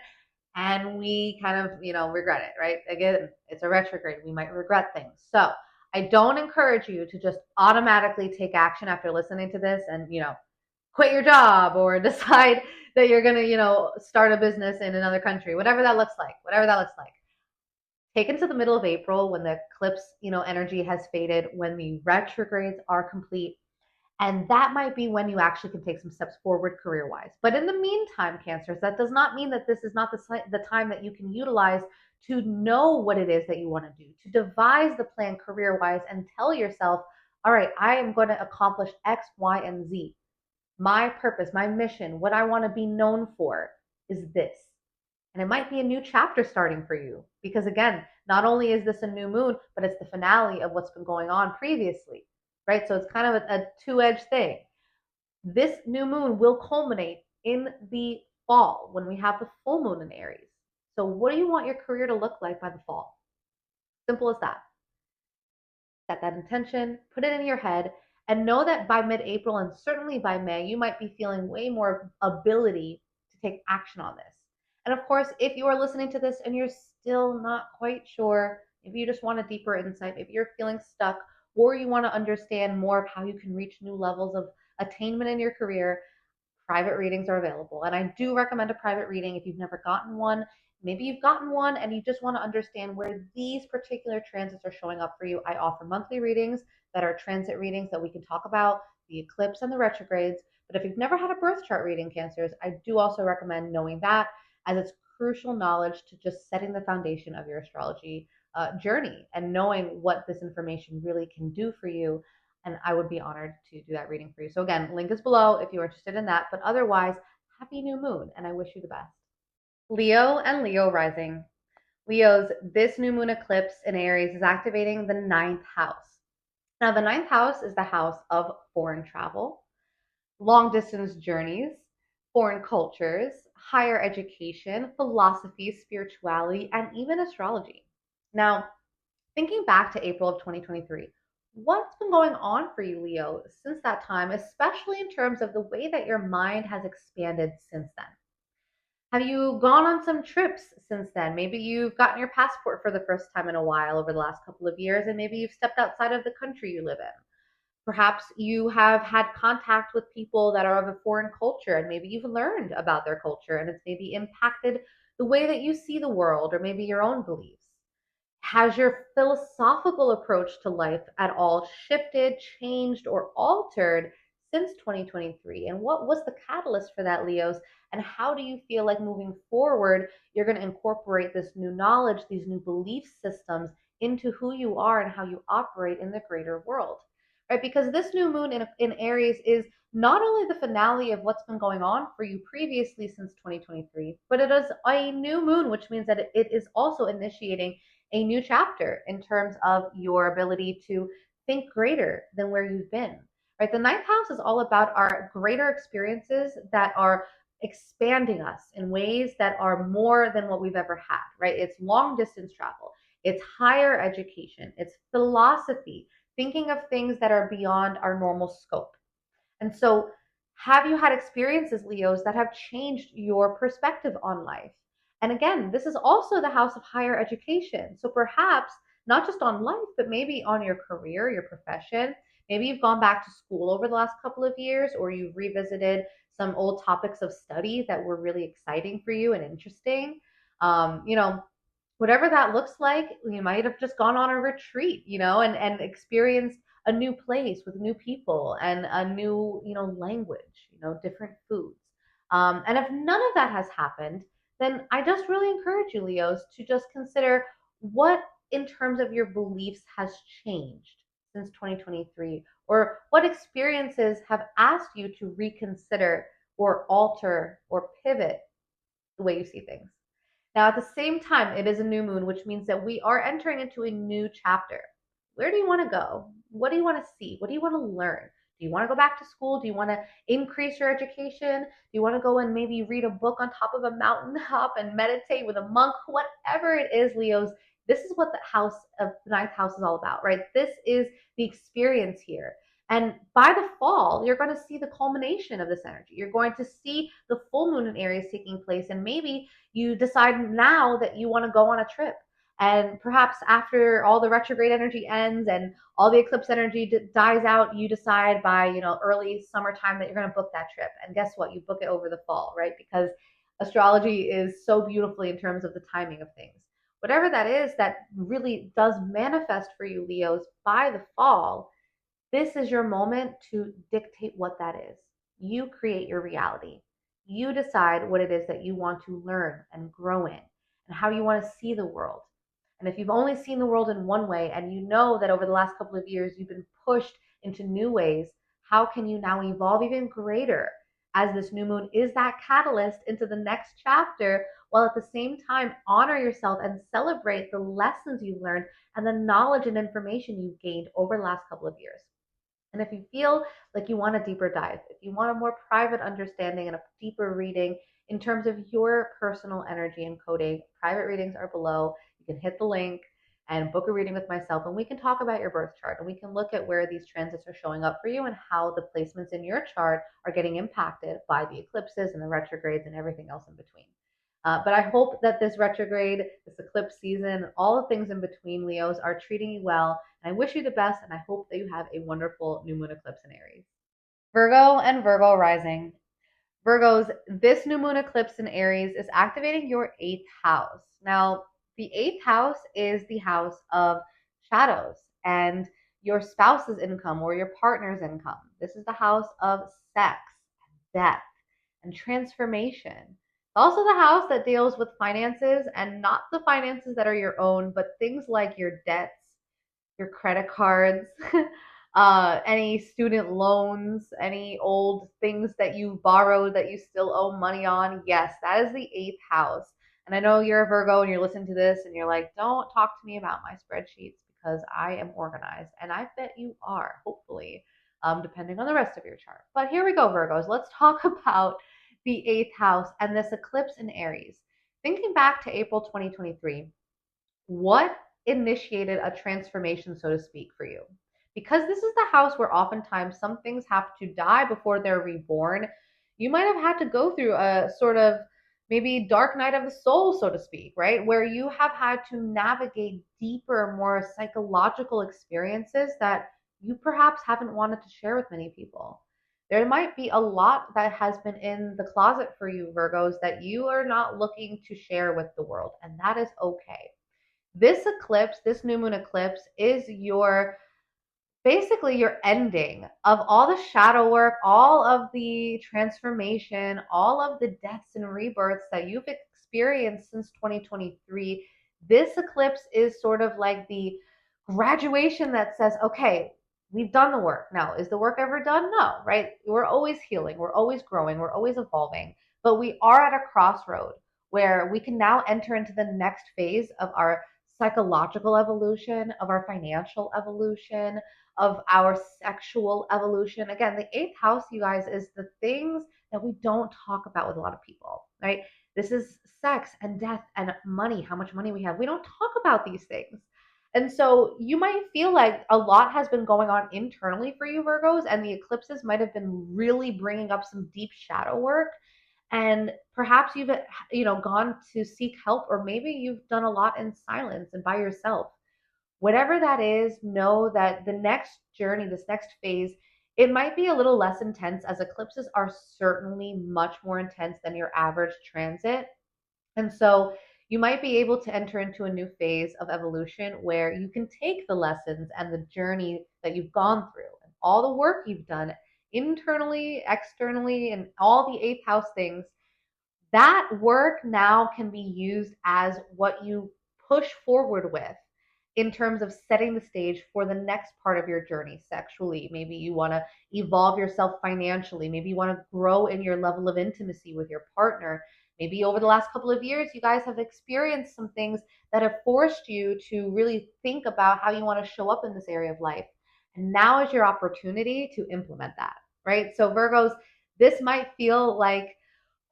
and we kind of, regret it, right? Again, it's a retrograde. We might regret things. So I don't encourage you to just automatically take action after listening to this and, quit your job or decide that you're going to, start a business in another country, whatever that looks like. Taken to the middle of April when the eclipse, energy has faded, when the retrogrades are complete, and that might be when you actually can take some steps forward career wise. But in the meantime, Cancers, that does not mean that this is not the time that you can utilize to know what it is that you want to do, to devise the plan career wise and tell yourself, all right, I am going to accomplish X, Y, and Z. My purpose, my mission, what I want to be known for is this. And it might be a new chapter starting for you because, again, not only is this a new moon, but it's the finale of what's been going on previously, right? So it's kind of a two-edged thing. This new moon will culminate in the fall when we have the full moon in Aries. So, what do you want your career to look like by the fall? Simple as that. Set that intention, put it in your head, and know that by mid April and certainly by May, you might be feeling way more ability to take action on this. And of course, if you are listening to this and you're still not quite sure, maybe you just want a deeper insight, maybe you're feeling stuck, or you want to understand more of how you can reach new levels of attainment in your career, private readings are available. And I do recommend a private reading if you've never gotten one. Maybe you've gotten one and you just want to understand where these particular transits are showing up for you. I offer monthly readings that are transit readings that we can talk about, the eclipse and the retrogrades. But if you've never had a birth chart reading, Cancers, I do also recommend knowing that, as it's crucial knowledge to just setting the foundation of your astrology journey and knowing what this information really can do for you. And I would be honored to do that reading for you. So again, link is below if you're interested in that. But otherwise, happy new moon, and I wish you the best. Leo and Leo rising. Leos, this new moon eclipse in Aries is activating the ninth house. Now, the ninth house is the house of foreign travel, long distance journeys, foreign cultures, higher education, philosophy, spirituality, and even astrology. Now, thinking back to April of 2023, what's been going on for you, Leo, since that time, especially in terms of the way that your mind has expanded since then? Have you gone on some trips since then? Maybe you've gotten your passport for the first time in a while over the last couple of years, and maybe you've stepped outside of the country you live in. Perhaps you have had contact with people that are of a foreign culture, and maybe you've learned about their culture, and it's maybe impacted the way that you see the world or maybe your own beliefs. Has your philosophical approach to life at all shifted, changed, or altered since 2023? And what was the catalyst for that, Leos? And how do you feel like moving forward, you're going to incorporate this new knowledge, these new belief systems into who you are and how you operate in the greater world? Right? Because this new moon in Aries is not only the finale of what's been going on for you previously since 2023, but it is a new moon, which means that it is also initiating a new chapter in terms of your ability to think greater than where you've been. Right? The ninth house is all about our greater experiences that are expanding us in ways that are more than what we've ever had, right? It's long distance travel, it's higher education, it's philosophy, thinking of things that are beyond our normal scope. And so, have you had experiences, Leos, that have changed your perspective on life? And again, this is also the house of higher education. So perhaps not just on life, but maybe on your career, your profession. Maybe you've gone back to school over the last couple of years, or you've revisited some old topics of study that were really exciting for you and interesting. Um, you know, Whatever that looks like, you might have just gone on a retreat, and experienced a new place with new people and a new, language, different foods. And if none of that has happened, then I just really encourage you, Leos, to just consider what in terms of your beliefs has changed since 2023, or what experiences have asked you to reconsider or alter or pivot the way you see things. Now, at the same time, it is a new moon, which means that we are entering into a new chapter. Where do you want to go? What do you want to see? What do you want to learn? Do you want to go back to school? Do you want to increase your education? Do you want to go and maybe read a book on top of a mountaintop and meditate with a monk? Whatever it is, Leos, this is what the house of the ninth house is all about, right? This is the experience here. And by the fall, you're going to see the culmination of this energy. You're going to see the full moon in Aries taking place, and maybe you decide now that you want to go on a trip. And perhaps after all the retrograde energy ends and all the eclipse energy dies out, you decide by, early summertime that you're going to book that trip. And guess what? You book it over the fall, right? Because astrology is so beautifully in terms of the timing of things. whatever that is that really does manifest for you, Leos, by the fall, this is your moment to dictate what that is. You create your reality. You decide what it is that you want to learn and grow in and how you want to see the world. And if you've only seen the world in one way and you know that over the last couple of years you've been pushed into new ways, how can you now evolve even greater as this new moon is that catalyst into the next chapter, while at the same time honor yourself and celebrate the lessons you've learned and the knowledge and information you've gained over the last couple of years. And if you feel like you want a deeper dive, if you want a more private understanding and a deeper reading in terms of your personal energy and coding, private readings are below. You can hit the link and book a reading with myself, and we can talk about your birth chart and we can look at where these transits are showing up for you and how the placements in your chart are getting impacted by the eclipses and the retrogrades and everything else in between. But I hope that this retrograde, this eclipse season, all the things in between, Leos, are treating you well. And I wish you the best, and I hope that you have a wonderful new moon eclipse in Aries. Virgo and Virgo Rising. Virgos, this new moon eclipse in Aries is activating your eighth house. Now, the eighth house is the house of shadows and your spouse's income or your partner's income. This is the house of sex, death, and transformation. It's also the house that deals with finances, and not the finances that are your own, but things like your debts, your credit cards, any student loans, any old things that you borrowed that you still owe money on. Yes, that is the eighth house. And I know you're a Virgo and you're listening to this and you're like, don't talk to me about my spreadsheets because I am organized. And I bet you are, hopefully, depending on the rest of your chart. But here we go, Virgos. Let's talk about the eighth house and this eclipse in Aries. Thinking back to April 2023, what initiated a transformation, so to speak, for you? Because this is the house where oftentimes some things have to die before they're reborn. You might have had to go through a sort of maybe dark night of the soul, so to speak, right? Where you have had to navigate deeper, more psychological experiences that you perhaps haven't wanted to share with many people. There might be a lot that has been in the closet for you, Virgos, that you are not looking to share with the world, and that is okay. This eclipse, this new moon eclipse, is your basically your ending of all the shadow work, all of the transformation, all of the deaths and rebirths that you've experienced since 2023. This eclipse is sort of like the graduation that says, okay, we've done the work. Now, is the work ever done? No, right? We're always healing, we're always growing, we're always evolving, but we are at a crossroad where we can now enter into the next phase of our psychological evolution, of our financial evolution, of our sexual evolution. Again, the eighth house, you guys, is the things that we don't talk about with a lot of people, right? This is sex and death and money, how much money we have. We don't talk about these things. And so you might feel like a lot has been going on internally for you, Virgos, and the eclipses might have been really bringing up some deep shadow work. And perhaps you've gone to seek help, or maybe you've done a lot in silence and by yourself. Whatever that is, know that the next journey, this next phase, it might be a little less intense, as eclipses are certainly much more intense than your average transit. And so you might be able to enter into a new phase of evolution where you can take the lessons and the journey that you've gone through and all the work you've done internally, externally, and all the eighth house things. That work now can be used as what you push forward with in terms of setting the stage for the next part of your journey sexually. Maybe you want to evolve yourself financially. Maybe you want to grow in your level of intimacy with your partner. Maybe over the last couple of years, you guys have experienced some things that have forced you to really think about how you want to show up in this area of life. And now is your opportunity to implement that, right? So, Virgos, this might feel like,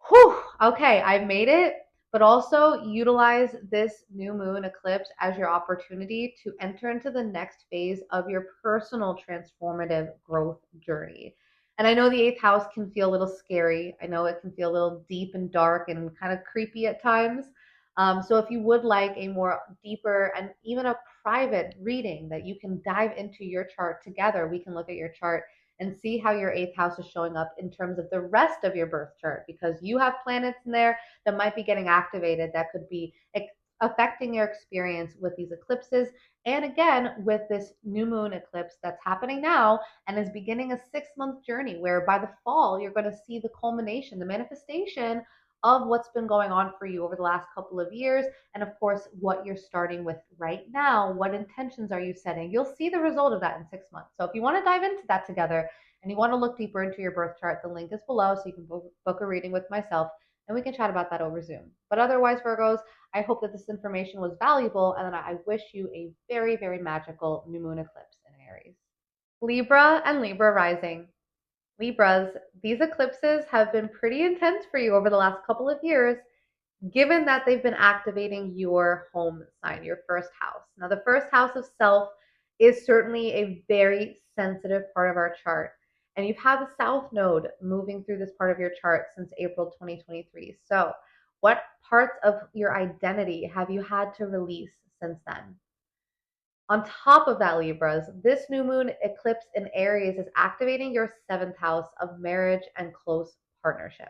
whew, okay, I've made it, but also utilize this new moon eclipse as your opportunity to enter into the next phase of your personal transformative growth journey. And I know the eighth house can feel a little scary. I know it can feel a little deep and dark and kind of creepy at times. So if you would like a more deeper and even a private reading that you can dive into your chart together, we can look at your chart and see how your eighth house is showing up in terms of the rest of your birth chart, because you have planets in there that might be getting activated that could be affecting your experience with these eclipses. And again, with this new moon eclipse that's happening now and is beginning a 6 month journey where by the fall, you're going to see the culmination, the manifestation of what's been going on for you over the last couple of years. And of course, what you're starting with right now. What intentions are you setting? You'll see the result of that in 6 months. So if you want to dive into that together and you want to look deeper into your birth chart, the link is below so you can book a reading with myself and we can chat about that over Zoom. But otherwise, Virgos, I hope that this information was valuable and that I wish you a very, very magical new moon eclipse in Aries. Libra and Libra rising. Libras, these eclipses have been pretty intense for you over the last couple of years, given that they've been activating your home sign, your first house. Now, the first house of self is certainly a very sensitive part of our chart. And you've had the South Node moving through this part of your chart since April 2023. So, what parts of your identity have you had to release since then? On top of that, Libras, this new moon eclipse in Aries is activating your seventh house of marriage and close partnership.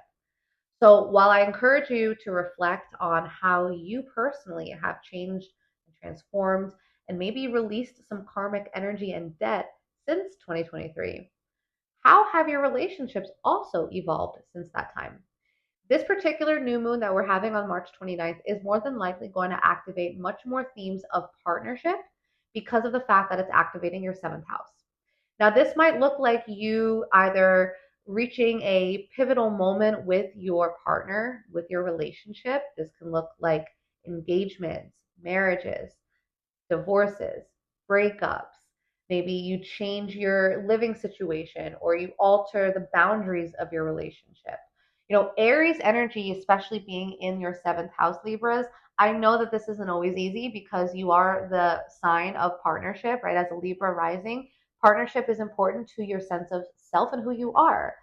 So while I encourage you to reflect on how you personally have changed and transformed and maybe released some karmic energy and debt since 2023, how have your relationships also evolved since that time? This particular new moon that we're having on March 29th is more than likely going to activate much more themes of partnership because of the fact that it's activating your seventh house. Now, this might look like you either reaching a pivotal moment with your partner, with your relationship. This can look like engagements, marriages, divorces, breakups. Maybe you change your living situation or you alter the boundaries of your relationship. Aries energy, especially being in your seventh house, Libras, I know that this isn't always easy because you are the sign of partnership, right? As a Libra rising, partnership is important to your sense of self and who you are.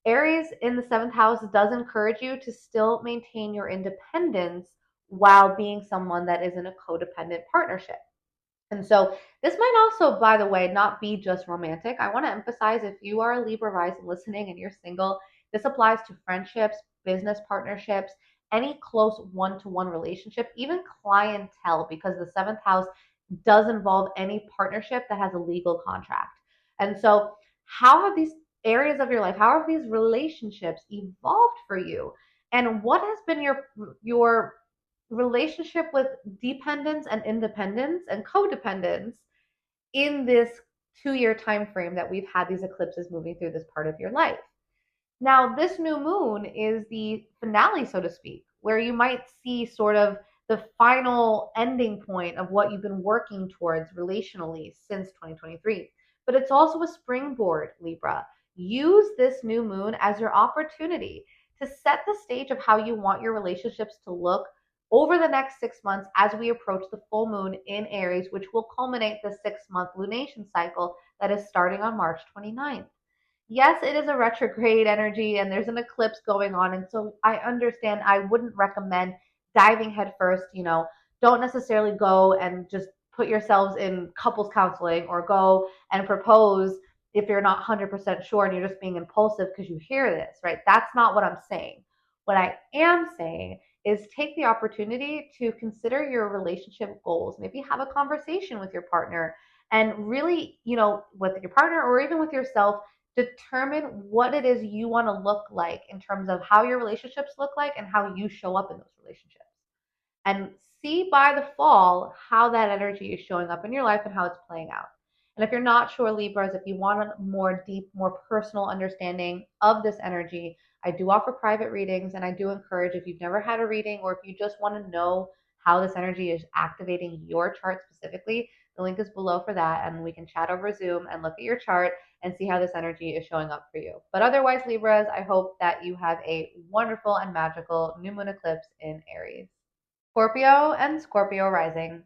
Aries in the seventh house does encourage you to still maintain your independence while being someone that is in a codependent partnership. And so this might also, by the way, not be just romantic. I want to emphasize if you are a Libra rising listening and you're single, this applies to friendships, business partnerships, any close one-to-one relationship, even clientele, because the seventh house does involve any partnership that has a legal contract. And so how have these areas of your life, how have these relationships evolved for you? And what has been your relationship with dependence and independence and codependence in this 2 year time frame that we've had these eclipses moving through this part of your life. Now, this new moon is the finale, so to speak, where you might see sort of the final ending point of what you've been working towards relationally since 2023. But it's also a springboard, Libra. Use this new moon as your opportunity to set the stage of how you want your relationships to look over the next 6 months as we approach the full moon in Aries, which will culminate the 6 month lunation cycle that is starting on March 29th. Yes, it is a retrograde energy and there's an eclipse going on. And so I understand I wouldn't recommend diving headfirst. Don't necessarily go and just put yourselves in couples counseling or go and propose if you're not 100% sure and you're just being impulsive because you hear this, right? That's not what I'm saying. What I am saying is take the opportunity to consider your relationship goals. Maybe have a conversation with your partner and really, with your partner or even with yourself, determine what it is you want to look like in terms of how your relationships look like and how you show up in those relationships. And see by the fall how that energy is showing up in your life and how it's playing out. And if you're not sure, Libras, if you want a more deep, more personal understanding of this energy, I do offer private readings. And I do encourage, if you've never had a reading or if you just want to know how this energy is activating your chart specifically, the link is below for that. And we can chat over Zoom and look at your chart and see how this energy is showing up for you. But otherwise, Libras, I hope that you have a wonderful and magical new moon eclipse in Aries. Scorpio and Scorpio Rising.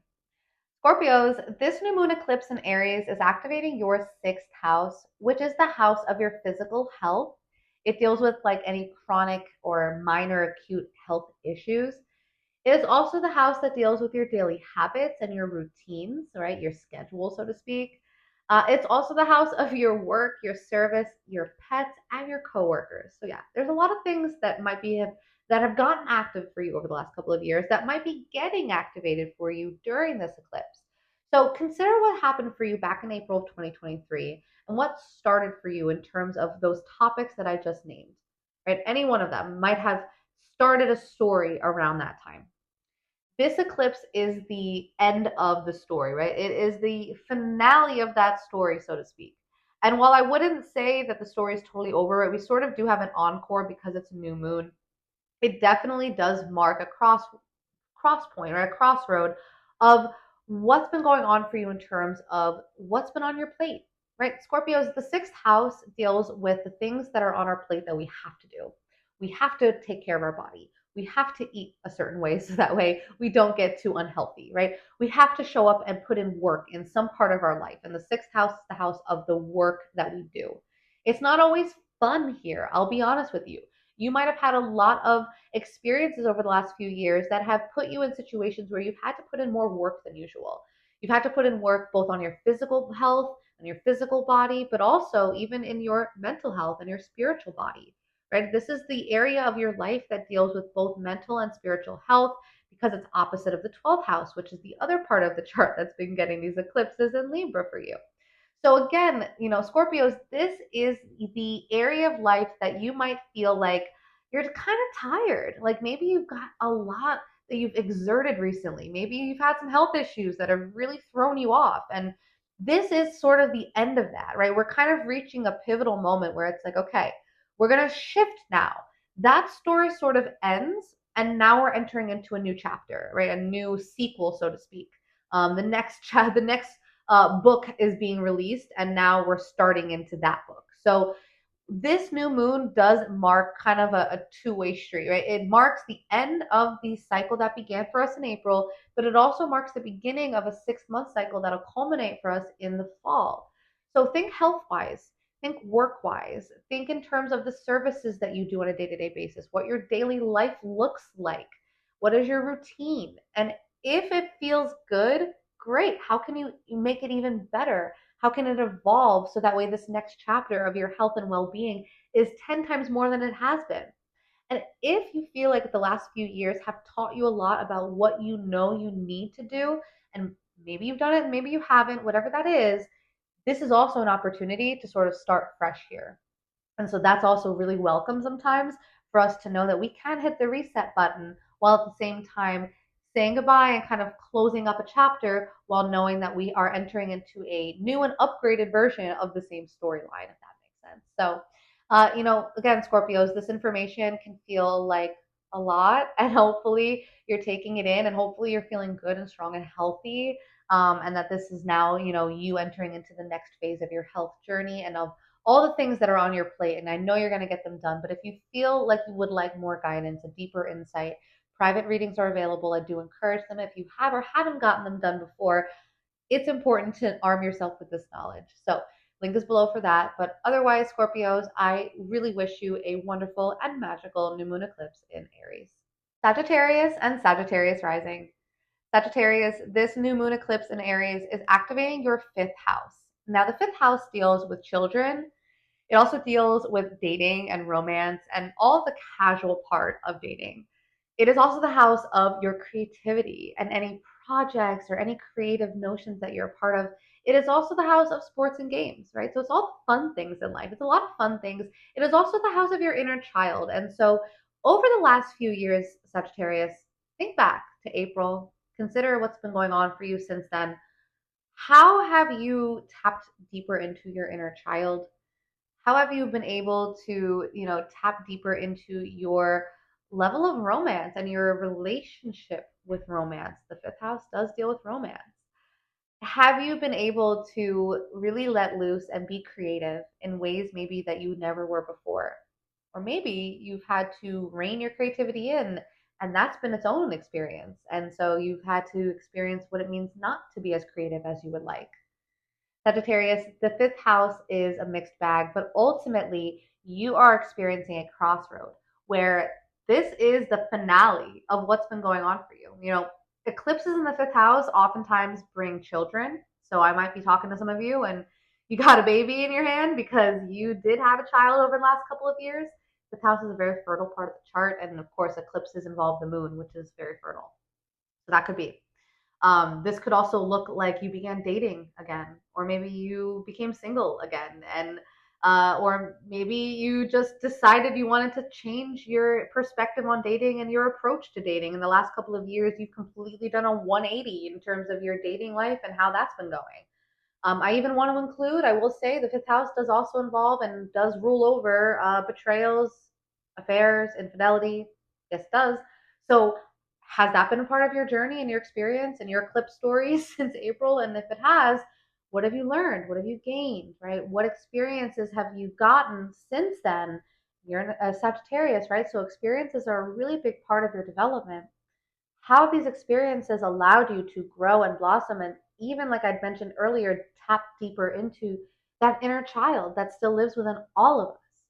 Scorpios, this new moon eclipse in Aries is activating your sixth house, which is the house of your physical health. It deals with like any chronic or minor acute health issues. It is also the house that deals with your daily habits and your routines, right? Your schedule, so to speak. It's also the house of your work, your service, your pets, and your coworkers. So yeah, there's a lot of things that might be that have gotten active for you over the last couple of years that might be getting activated for you during this eclipse. So consider what happened for you back in April of 2023 and what started for you in terms of those topics that I just named, right? Any one of them might have started a story around that time. This eclipse is the end of the story, right? It is the finale of that story, so to speak. And while I wouldn't say that the story is totally over, right, we sort of do have an encore because it's a new moon. It definitely does mark a cross point or a crossroad of what's been going on for you in terms of what's been on your plate, right? Scorpios, the sixth house deals with the things that are on our plate that we have to do. We have to take care of our body. We have to eat a certain way so that way we don't get too unhealthy, right? We have to show up and put in work in some part of our life. And the sixth house is the house of the work that we do. It's not always fun here. I'll be honest with you. You might have had a lot of experiences over the last few years that have put you in situations where you've had to put in more work than usual. You've had to put in work both on your physical health and your physical body, but also even in your mental health and your spiritual body, right? This is the area of your life that deals with both mental and spiritual health because it's opposite of the 12th house, which is the other part of the chart that's been getting these eclipses in Libra for you. So again, Scorpios, this is the area of life that you might feel like you're kind of tired. Like maybe you've got a lot that you've exerted recently. Maybe you've had some health issues that have really thrown you off. And this is sort of the end of that, right? We're kind of reaching a pivotal moment where it's like, okay, we're going to shift now. That story sort of ends. And now we're entering into a new chapter, right? A new sequel, so to speak. The next book is being released, and now we're starting into that book. So this new moon does mark kind of a two-way street, right? It marks the end of the cycle that began for us in April, but it also marks the beginning of a 6-month cycle that'll culminate for us in the fall. So think health-wise, think work-wise, think in terms of the services that you do on a day-to-day basis, what your daily life looks like, what is your routine, and if it feels good, great. How can you make it even better? How can it evolve so that way this next chapter of your health and well-being is 10 times more than it has been? And if you feel like the last few years have taught you a lot about what you know you need to do, and maybe you've done it, and maybe you haven't, whatever that is, this is also an opportunity to sort of start fresh here. And so that's also really welcome sometimes for us to know that we can hit the reset button while at the same time saying goodbye and kind of closing up a chapter while knowing that we are entering into a new and upgraded version of the same storyline, if that makes sense. So, again, Scorpios, this information can feel like a lot, and hopefully you're taking it in, and hopefully you're feeling good and strong and healthy. And that this is now, you entering into the next phase of your health journey and of all the things that are on your plate. And I know you're going to get them done. But if you feel like you would like more guidance, a deeper insight, private readings are available. I do encourage them. If you have or haven't gotten them done before, it's important to arm yourself with this knowledge. So, link is below for that. But otherwise, Scorpios, I really wish you a wonderful and magical new moon eclipse in Aries. Sagittarius and Sagittarius Rising. Sagittarius, this new moon eclipse in Aries is activating your fifth house. Now, the fifth house deals with children. It also deals with dating and romance and all the casual part of dating. It is also the house of your creativity and any projects or any creative notions that you're a part of. It is also the house of sports and games, right? So it's all fun things in life. It's a lot of fun things. It is also the house of your inner child. And so over the last few years, Sagittarius, think back to April, consider what's been going on for you since then. How have you tapped deeper into your inner child? How have you been able to, tap deeper into your level of romance and your relationship with romance? The fifth house does deal with romance. Have you been able to really let loose and be creative in ways maybe that you never were before? Or maybe you've had to rein your creativity in, and that's been its own experience. And so you've had to experience what it means not to be as creative as you would like. Sagittarius, the fifth house is a mixed bag, but ultimately you are experiencing a crossroad where this is the finale of what's been going on for you. Eclipses in the fifth house oftentimes bring children. So I might be talking to some of you and you got a baby in your hand because you did have a child over the last couple of years. Fifth house is a very fertile part of the chart, and of course, eclipses involve the moon, which is very fertile. So that could be. This could also look like you began dating again, or maybe you became single again, and or maybe you just decided you wanted to change your perspective on dating and your approach to dating. In the last couple of years, you've completely done a 180 in terms of your dating life and how that's been going. I even want to include, I will say, the fifth house does also involve and does rule over betrayals, affairs, infidelity. Yes, it does. So, has that been a part of your journey and your experience and your eclipse stories since April? And if it has, what have you learned? What have you gained, right? What experiences have you gotten since then? You're a Sagittarius, right? So, experiences are a really big part of your development. How these experiences allowed you to grow and blossom, and even like I'd mentioned earlier, tap deeper into that inner child that still lives within all of us.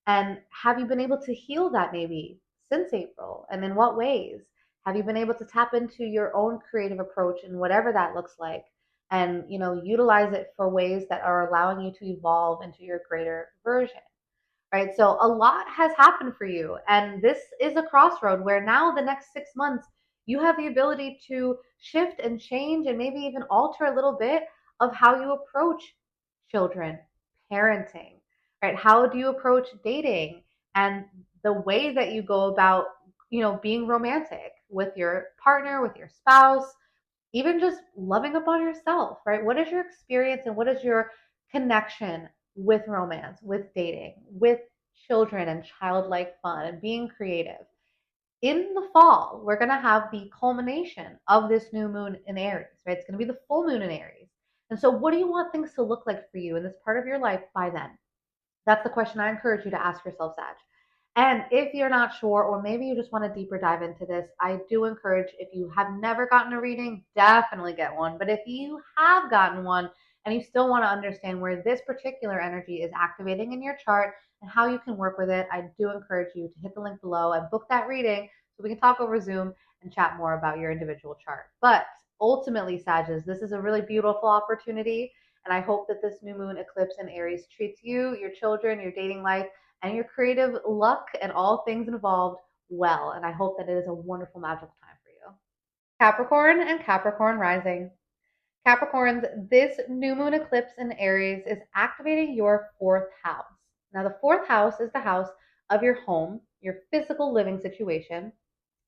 And have you been able to heal that maybe since April? And in what ways? Have you been able to tap into your own creative approach and whatever that looks like, and utilize it for ways that are allowing you to evolve into your greater version? Right? So a lot has happened for you. And this is a crossroad where now the next 6 months, you have the ability to shift and change and maybe even alter a little bit of how you approach children, parenting, right? How do you approach dating and the way that you go about, being romantic with your partner, with your spouse, even just loving up on yourself, right? What is your experience and what is your connection with romance, with dating, with children and childlike fun and being creative? In the fall, we're going to have the culmination of this new moon in Aries, right? It's going to be the full moon in Aries. And so, what do you want things to look like for you in this part of your life by then? That's the question I encourage you to ask yourself, Sag. And if you're not sure, or maybe you just want to deeper dive into this, I do encourage, if you have never gotten a reading, definitely get one. But if you have gotten one and you still want to understand where this particular energy is activating in your chart and how you can work with it, I do encourage you to hit the link below and book that reading so we can talk over Zoom and chat more about your individual chart. But ultimately, Sages, this is a really beautiful opportunity. And I hope that this new moon eclipse in Aries treats you, your children, your dating life, and your creative luck and all things involved well. And I hope that it is a wonderful, magical time for you. Capricorn and Capricorn Rising. Capricorns, this new moon eclipse in Aries is activating your fourth house. Now, the fourth house is the house of your home, your physical living situation.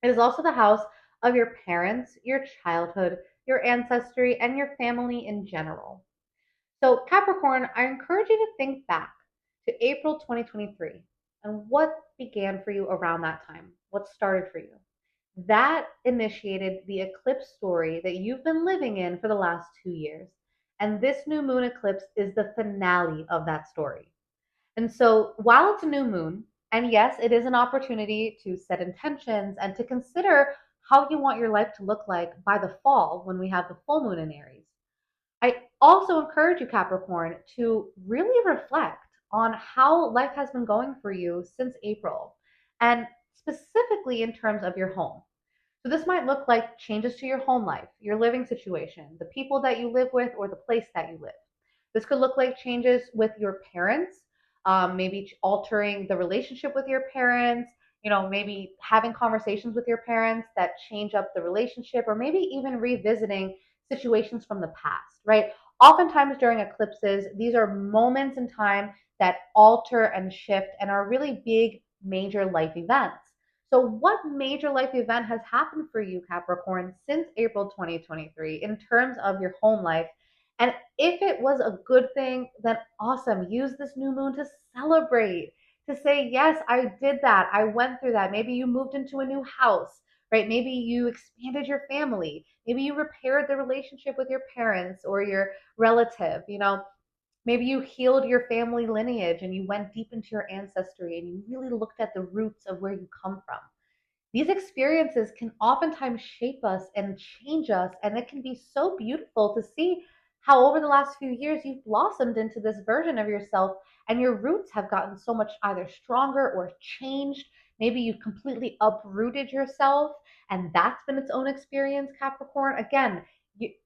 It is also the house of your parents, your childhood, your ancestry, and your family in general. So, Capricorn, I encourage you to think back to April 2023 and what began for you around that time. What started for you? That initiated the eclipse story that you've been living in for the last 2 years. And this new moon eclipse is the finale of that story. And so, while it's a new moon, and yes, it is an opportunity to set intentions and to consider how you want your life to look like by the fall when we have the full moon in Aries. I also encourage you, Capricorn, to really reflect on how life has been going for you since April, and specifically in terms of your home. So, this might look like changes to your home life, your living situation, the people that you live with, or the place that you live. This could look like changes with your parents, maybe altering the relationship with your parents, maybe having conversations with your parents that change up the relationship, or maybe even revisiting situations from the past, right? Oftentimes during eclipses, these are moments in time that alter and shift and are really big, major life events. So, what major life event has happened for you, Capricorn, since April 2023 in terms of your home life? And if it was a good thing, then awesome. Use this new moon to celebrate, to say, yes, I did that. I went through that. Maybe you moved into a new house, right? Maybe you expanded your family. Maybe you repaired the relationship with your parents or your relative. Maybe you healed your family lineage and you went deep into your ancestry and you really looked at the roots of where you come from. These experiences can oftentimes shape us and change us, and it can be so beautiful to see how over the last few years you've blossomed into this version of yourself and your roots have gotten so much either stronger or changed. Maybe you've completely uprooted yourself, and that's been its own experience, Capricorn. Again,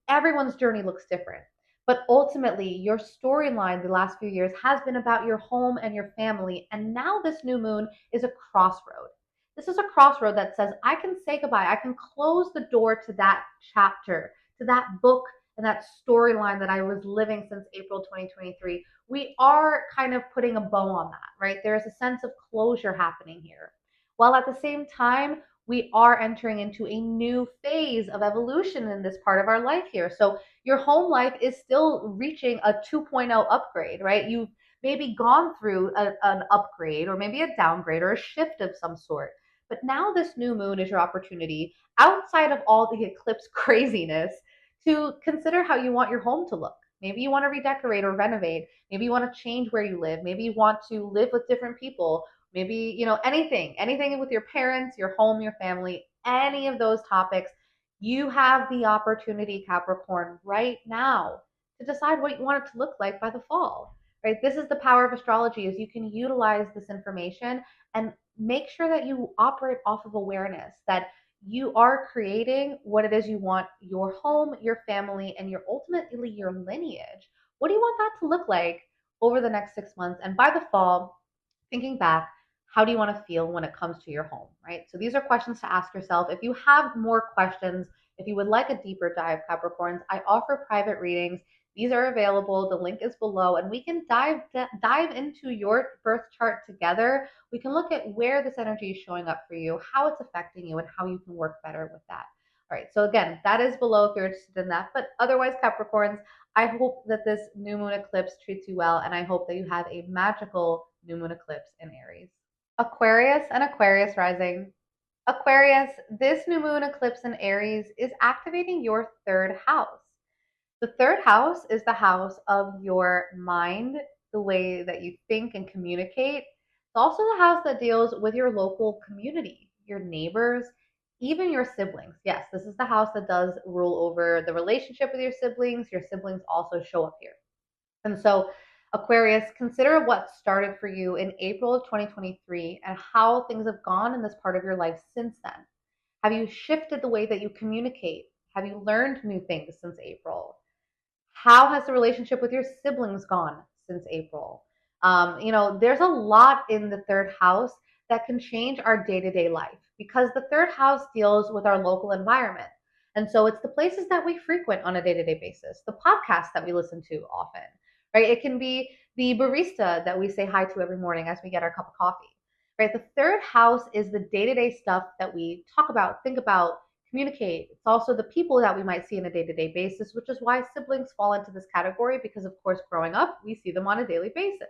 everyone's journey looks different. But ultimately, your storyline the last few years has been about your home and your family. And now this new moon is a crossroad. This is a crossroad that says, I can say goodbye. I can close the door to that chapter, to that book, and that storyline that I was living since April 2023. We are kind of putting a bow on that, right? There's a sense of closure happening here. While at the same time, we are entering into a new phase of evolution in this part of our life here. So your home life is still reaching a 2.0 upgrade, right? You've maybe gone through an upgrade or maybe a downgrade or a shift of some sort. But now this new moon is your opportunity, outside of all the eclipse craziness, to consider how you want your home to look. Maybe you want to redecorate or renovate. Maybe you want to change where you live. Maybe you want to live with different people. Maybe, anything with your parents, your home, your family, any of those topics. You have the opportunity, Capricorn, right now to decide what you want it to look like by the fall, right? This is the power of astrology, is you can utilize this information and make sure that you operate off of awareness that you are creating what it is you want your home, your family, and ultimately your lineage. What do you want that to look like over the next 6 months? And by the fall, thinking back, how do you want to feel when it comes to your home, right? So these are questions to ask yourself. If you have more questions, if you would like a deeper dive, Capricorns, I offer private readings. These are available. The link is below, and we can dive into your birth chart together. We can look at where this energy is showing up for you, how it's affecting you, and how you can work better with that. All right, so again, that is below if you're interested in that. But otherwise, Capricorns, I hope that this new moon eclipse treats you well, and I hope that you have a magical new moon eclipse in Aries. Aquarius and Aquarius Rising. Aquarius, this new moon eclipse in Aries is activating your third house. The third house is the house of your mind, the way that you think and communicate. It's also the house that deals with your local community, your neighbors, even your siblings. Yes, this is the house that does rule over the relationship with your siblings. Your siblings also show up here. And so, Aquarius, consider what started for you in April of 2023 and how things have gone in this part of your life since then. Have you shifted the way that you communicate? Have you learned new things since April? How has the relationship with your siblings gone since April? There's a lot in the third house that can change our day to day life because the third house deals with our local environment. And so it's the places that we frequent on a day to day basis, the podcasts that we listen to often, right? It can be the barista that we say hi to every morning as we get our cup of coffee, right? The third house is the day to day stuff that we talk about, think about, communicate. It's also the people that we might see on a day to day basis, which is why siblings fall into this category because, of course, growing up, we see them on a daily basis.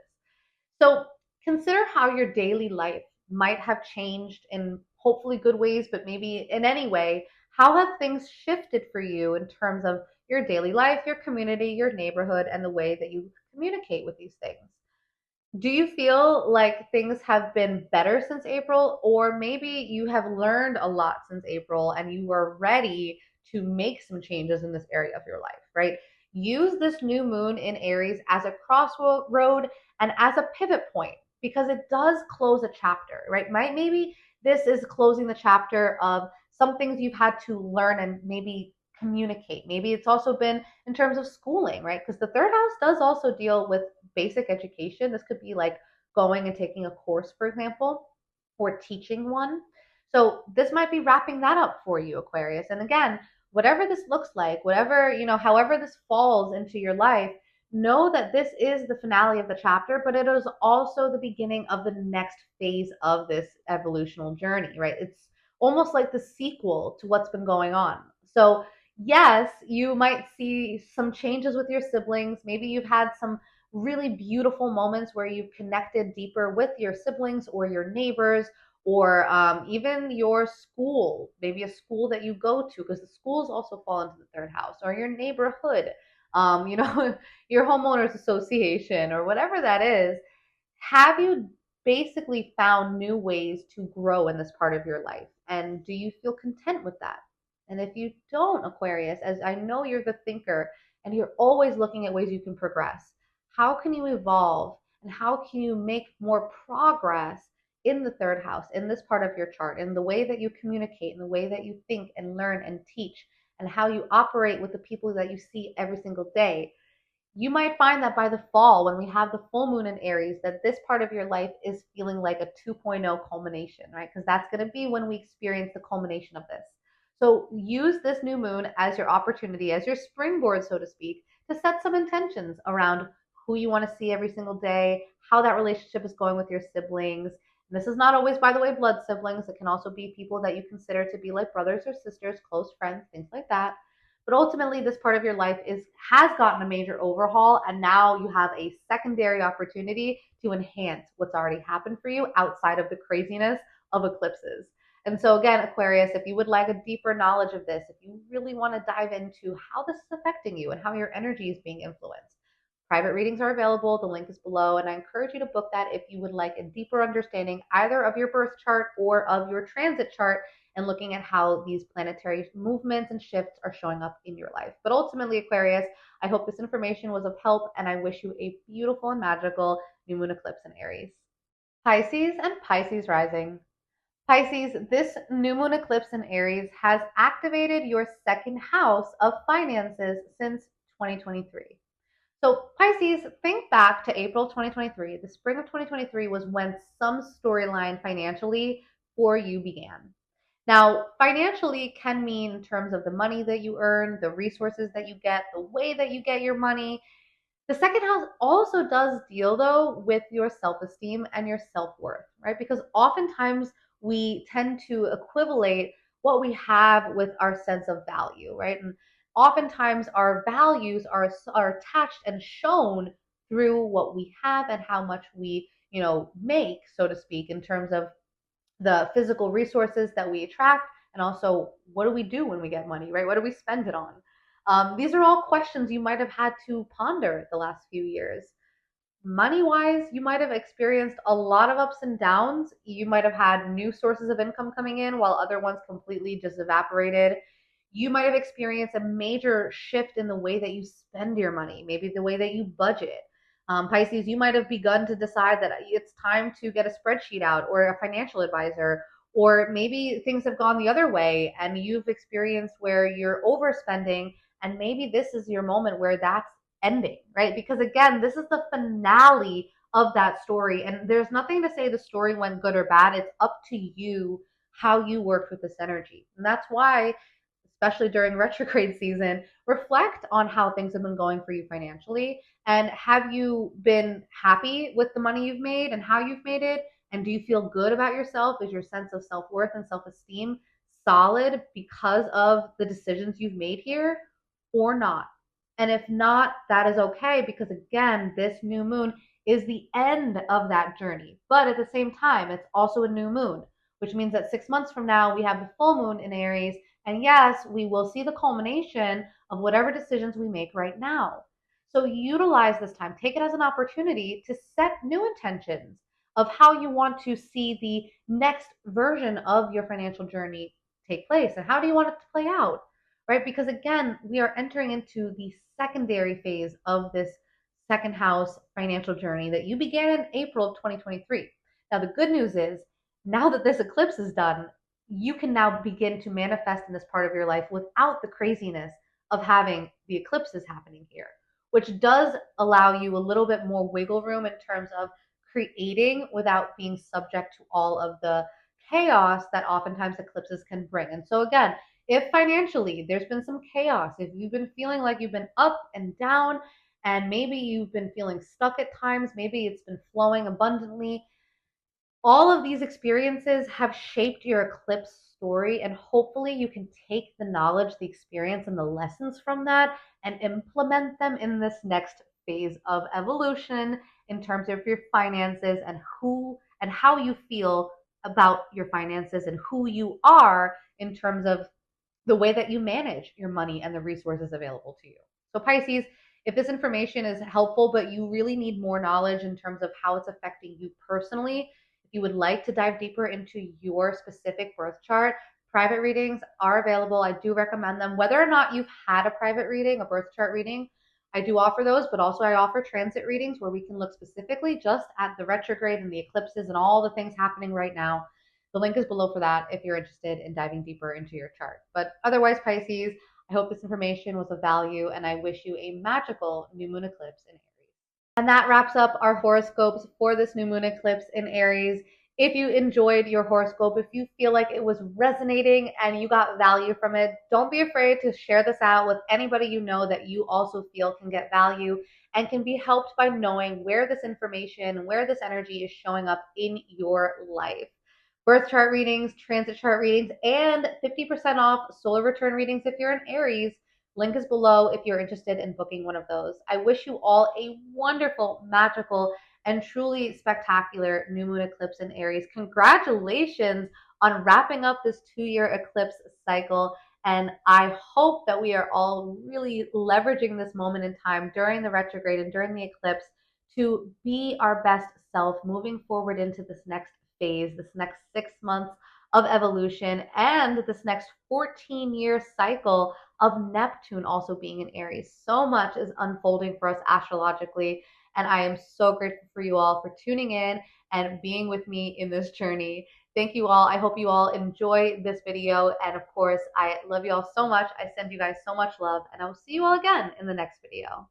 So consider how your daily life might have changed in hopefully good ways, but maybe in any way. How have things shifted for you in terms of your daily life, your community, your neighborhood, and the way that you communicate with these things? Do you feel like things have been better since April, or maybe you have learned a lot since April and you are ready to make some changes in this area of your life, right? Use this new moon in Aries as a crossroad and as a pivot point because it does close a chapter, right? Maybe this is closing the chapter of some things you've had to learn and maybe communicate. Maybe it's also been in terms of schooling, right? Because the third house does also deal with basic education. This could be like going and taking a course, for example, or teaching one. So this might be wrapping that up for you, Aquarius. And again, whatever this looks like, however this falls into your life, know that this is the finale of the chapter, but it is also the beginning of the next phase of this evolutional journey, right? It's almost like the sequel to what's been going on. So yes, you might see some changes with your siblings. Maybe you've had some really beautiful moments where you've connected deeper with your siblings or your neighbors or even your school, maybe a school that you go to, because the schools also fall into the third house, or your neighborhood, your homeowners association, or whatever that is. Have you basically found new ways to grow in this part of your life? And do you feel content with that? And if you don't, Aquarius, as I know you're the thinker and you're always looking at ways you can progress, how can you evolve and how can you make more progress in the third house, in this part of your chart, in the way that you communicate, in the way that you think and learn and teach, and how you operate with the people that you see every single day? You might find that by the fall, when we have the full moon in Aries, that this part of your life is feeling like a 2.0 culmination, right? Because that's going to be when we experience the culmination of this. So use this new moon as your opportunity, as your springboard, so to speak, to set some intentions around who you want to see every single day, how that relationship is going with your siblings. And this is not always, by the way, blood siblings. It can also be people that you consider to be like brothers or sisters, close friends, things like that. But ultimately, this part of your life has gotten a major overhaul, and now you have a secondary opportunity to enhance what's already happened for you outside of the craziness of eclipses. And so again, Aquarius, if you would like a deeper knowledge of this, if you really want to dive into how this is affecting you and how your energy is being influenced, private readings are available. The link is below, and I encourage you to book that if you would like a deeper understanding either of your birth chart or of your transit chart, and looking at how these planetary movements and shifts are showing up in your life. But ultimately, Aquarius, I hope this information was of help, and I wish you a beautiful and magical new moon eclipse in Aries. Pisces and Pisces Rising. Pisces, this new moon eclipse in Aries has activated your second house of finances since 2023. So, Pisces, think back to April 2023. The spring of 2023 was when some storyline financially for you began. Now, financially can mean in terms of the money that you earn, the resources that you get, the way that you get your money. The second house also does deal, though, with your self esteem and your self worth, right? Because oftentimes we tend to equivalate what we have with our sense of value, right? And oftentimes our values are attached and shown through what we have and how much we, make, so to speak, in terms of the physical resources that we attract, and also what do we do when we get money, right? What do we spend it on? These are all questions you might have had to ponder the last few years. Money wise, you might have experienced a lot of ups and downs. You might have had new sources of income coming in while other ones completely just evaporated. You might have experienced a major shift in the way that you spend your money, maybe the way that you budget. Pisces, you might have begun to decide that it's time to get a spreadsheet out or a financial advisor, or maybe things have gone the other way and you've experienced where you're overspending, and maybe this is your moment where that's ending, right? Because again, this is the finale of that story, and there's nothing to say the story went good or bad. It's up to you how you worked with this energy. And that's why, especially during retrograde season, reflect on how things have been going for you financially. And have you been happy with the money you've made and how you've made it? And do you feel good about yourself? Is your sense of self worth and self esteem solid because of the decisions you've made here, or not? And if not, that is okay, because again, this new moon is the end of that journey. But at the same time, it's also a new moon, which means that 6 months from now, we have the full moon in Aries. And yes, we will see the culmination of whatever decisions we make right now. So utilize this time, take it as an opportunity to set new intentions of how you want to see the next version of your financial journey take place, and how do you want it to play out, right? Because again, we are entering into the secondary phase of this second house financial journey that you began in April of 2023. Now, the good news is, now that this eclipse is done, you can now begin to manifest in this part of your life without the craziness of having the eclipses happening here, which does allow you a little bit more wiggle room in terms of creating without being subject to all of the chaos that oftentimes eclipses can bring. And so, again, if financially there's been some chaos, if you've been feeling like you've been up and down, and maybe you've been feeling stuck at times, maybe it's been flowing abundantly, all of these experiences have shaped your eclipse story, and hopefully you can take the knowledge, the experience, and the lessons from that and implement them in this next phase of evolution in terms of your finances and who and how you feel about your finances and who you are in terms of the way that you manage your money and the resources available to you. So, Pisces, if this information is helpful, but you really need more knowledge in terms of how it's affecting you personally, if you would like to dive deeper into your specific birth chart, private readings are available. I do recommend them. Whether or not you've had a private reading, a birth chart reading, I do offer those, but also I offer transit readings where we can look specifically just at the retrograde and the eclipses and all the things happening right now. The link is below for that if you're interested in diving deeper into your chart. But otherwise, Pisces, I hope this information was of value, and I wish you a magical new moon eclipse in Aries. And that wraps up our horoscopes for this new moon eclipse in Aries. If you enjoyed your horoscope, if you feel like it was resonating and you got value from it, don't be afraid to share this out with anybody you know that you also feel can get value and can be helped by knowing where this information, where this energy is showing up in your life. Birth chart readings, transit chart readings, and 50% off solar return readings if you're in Aries. Link is below if you're interested in booking one of those. I wish you all a wonderful, magical, and truly spectacular new moon eclipse in Aries. Congratulations on wrapping up this 2-year eclipse cycle. And I hope that we are all really leveraging this moment in time during the retrograde and during the eclipse to be our best self moving forward into this next phase, this next 6 months of evolution, and this next 14-year cycle of Neptune also being in Aries. So much is unfolding for us astrologically, and I am so grateful for you all for tuning in and being with me in this journey. Thank you all. I hope you all enjoy this video, and of course, I love you all so much. I send you guys so much love, and I will see you all again in the next video.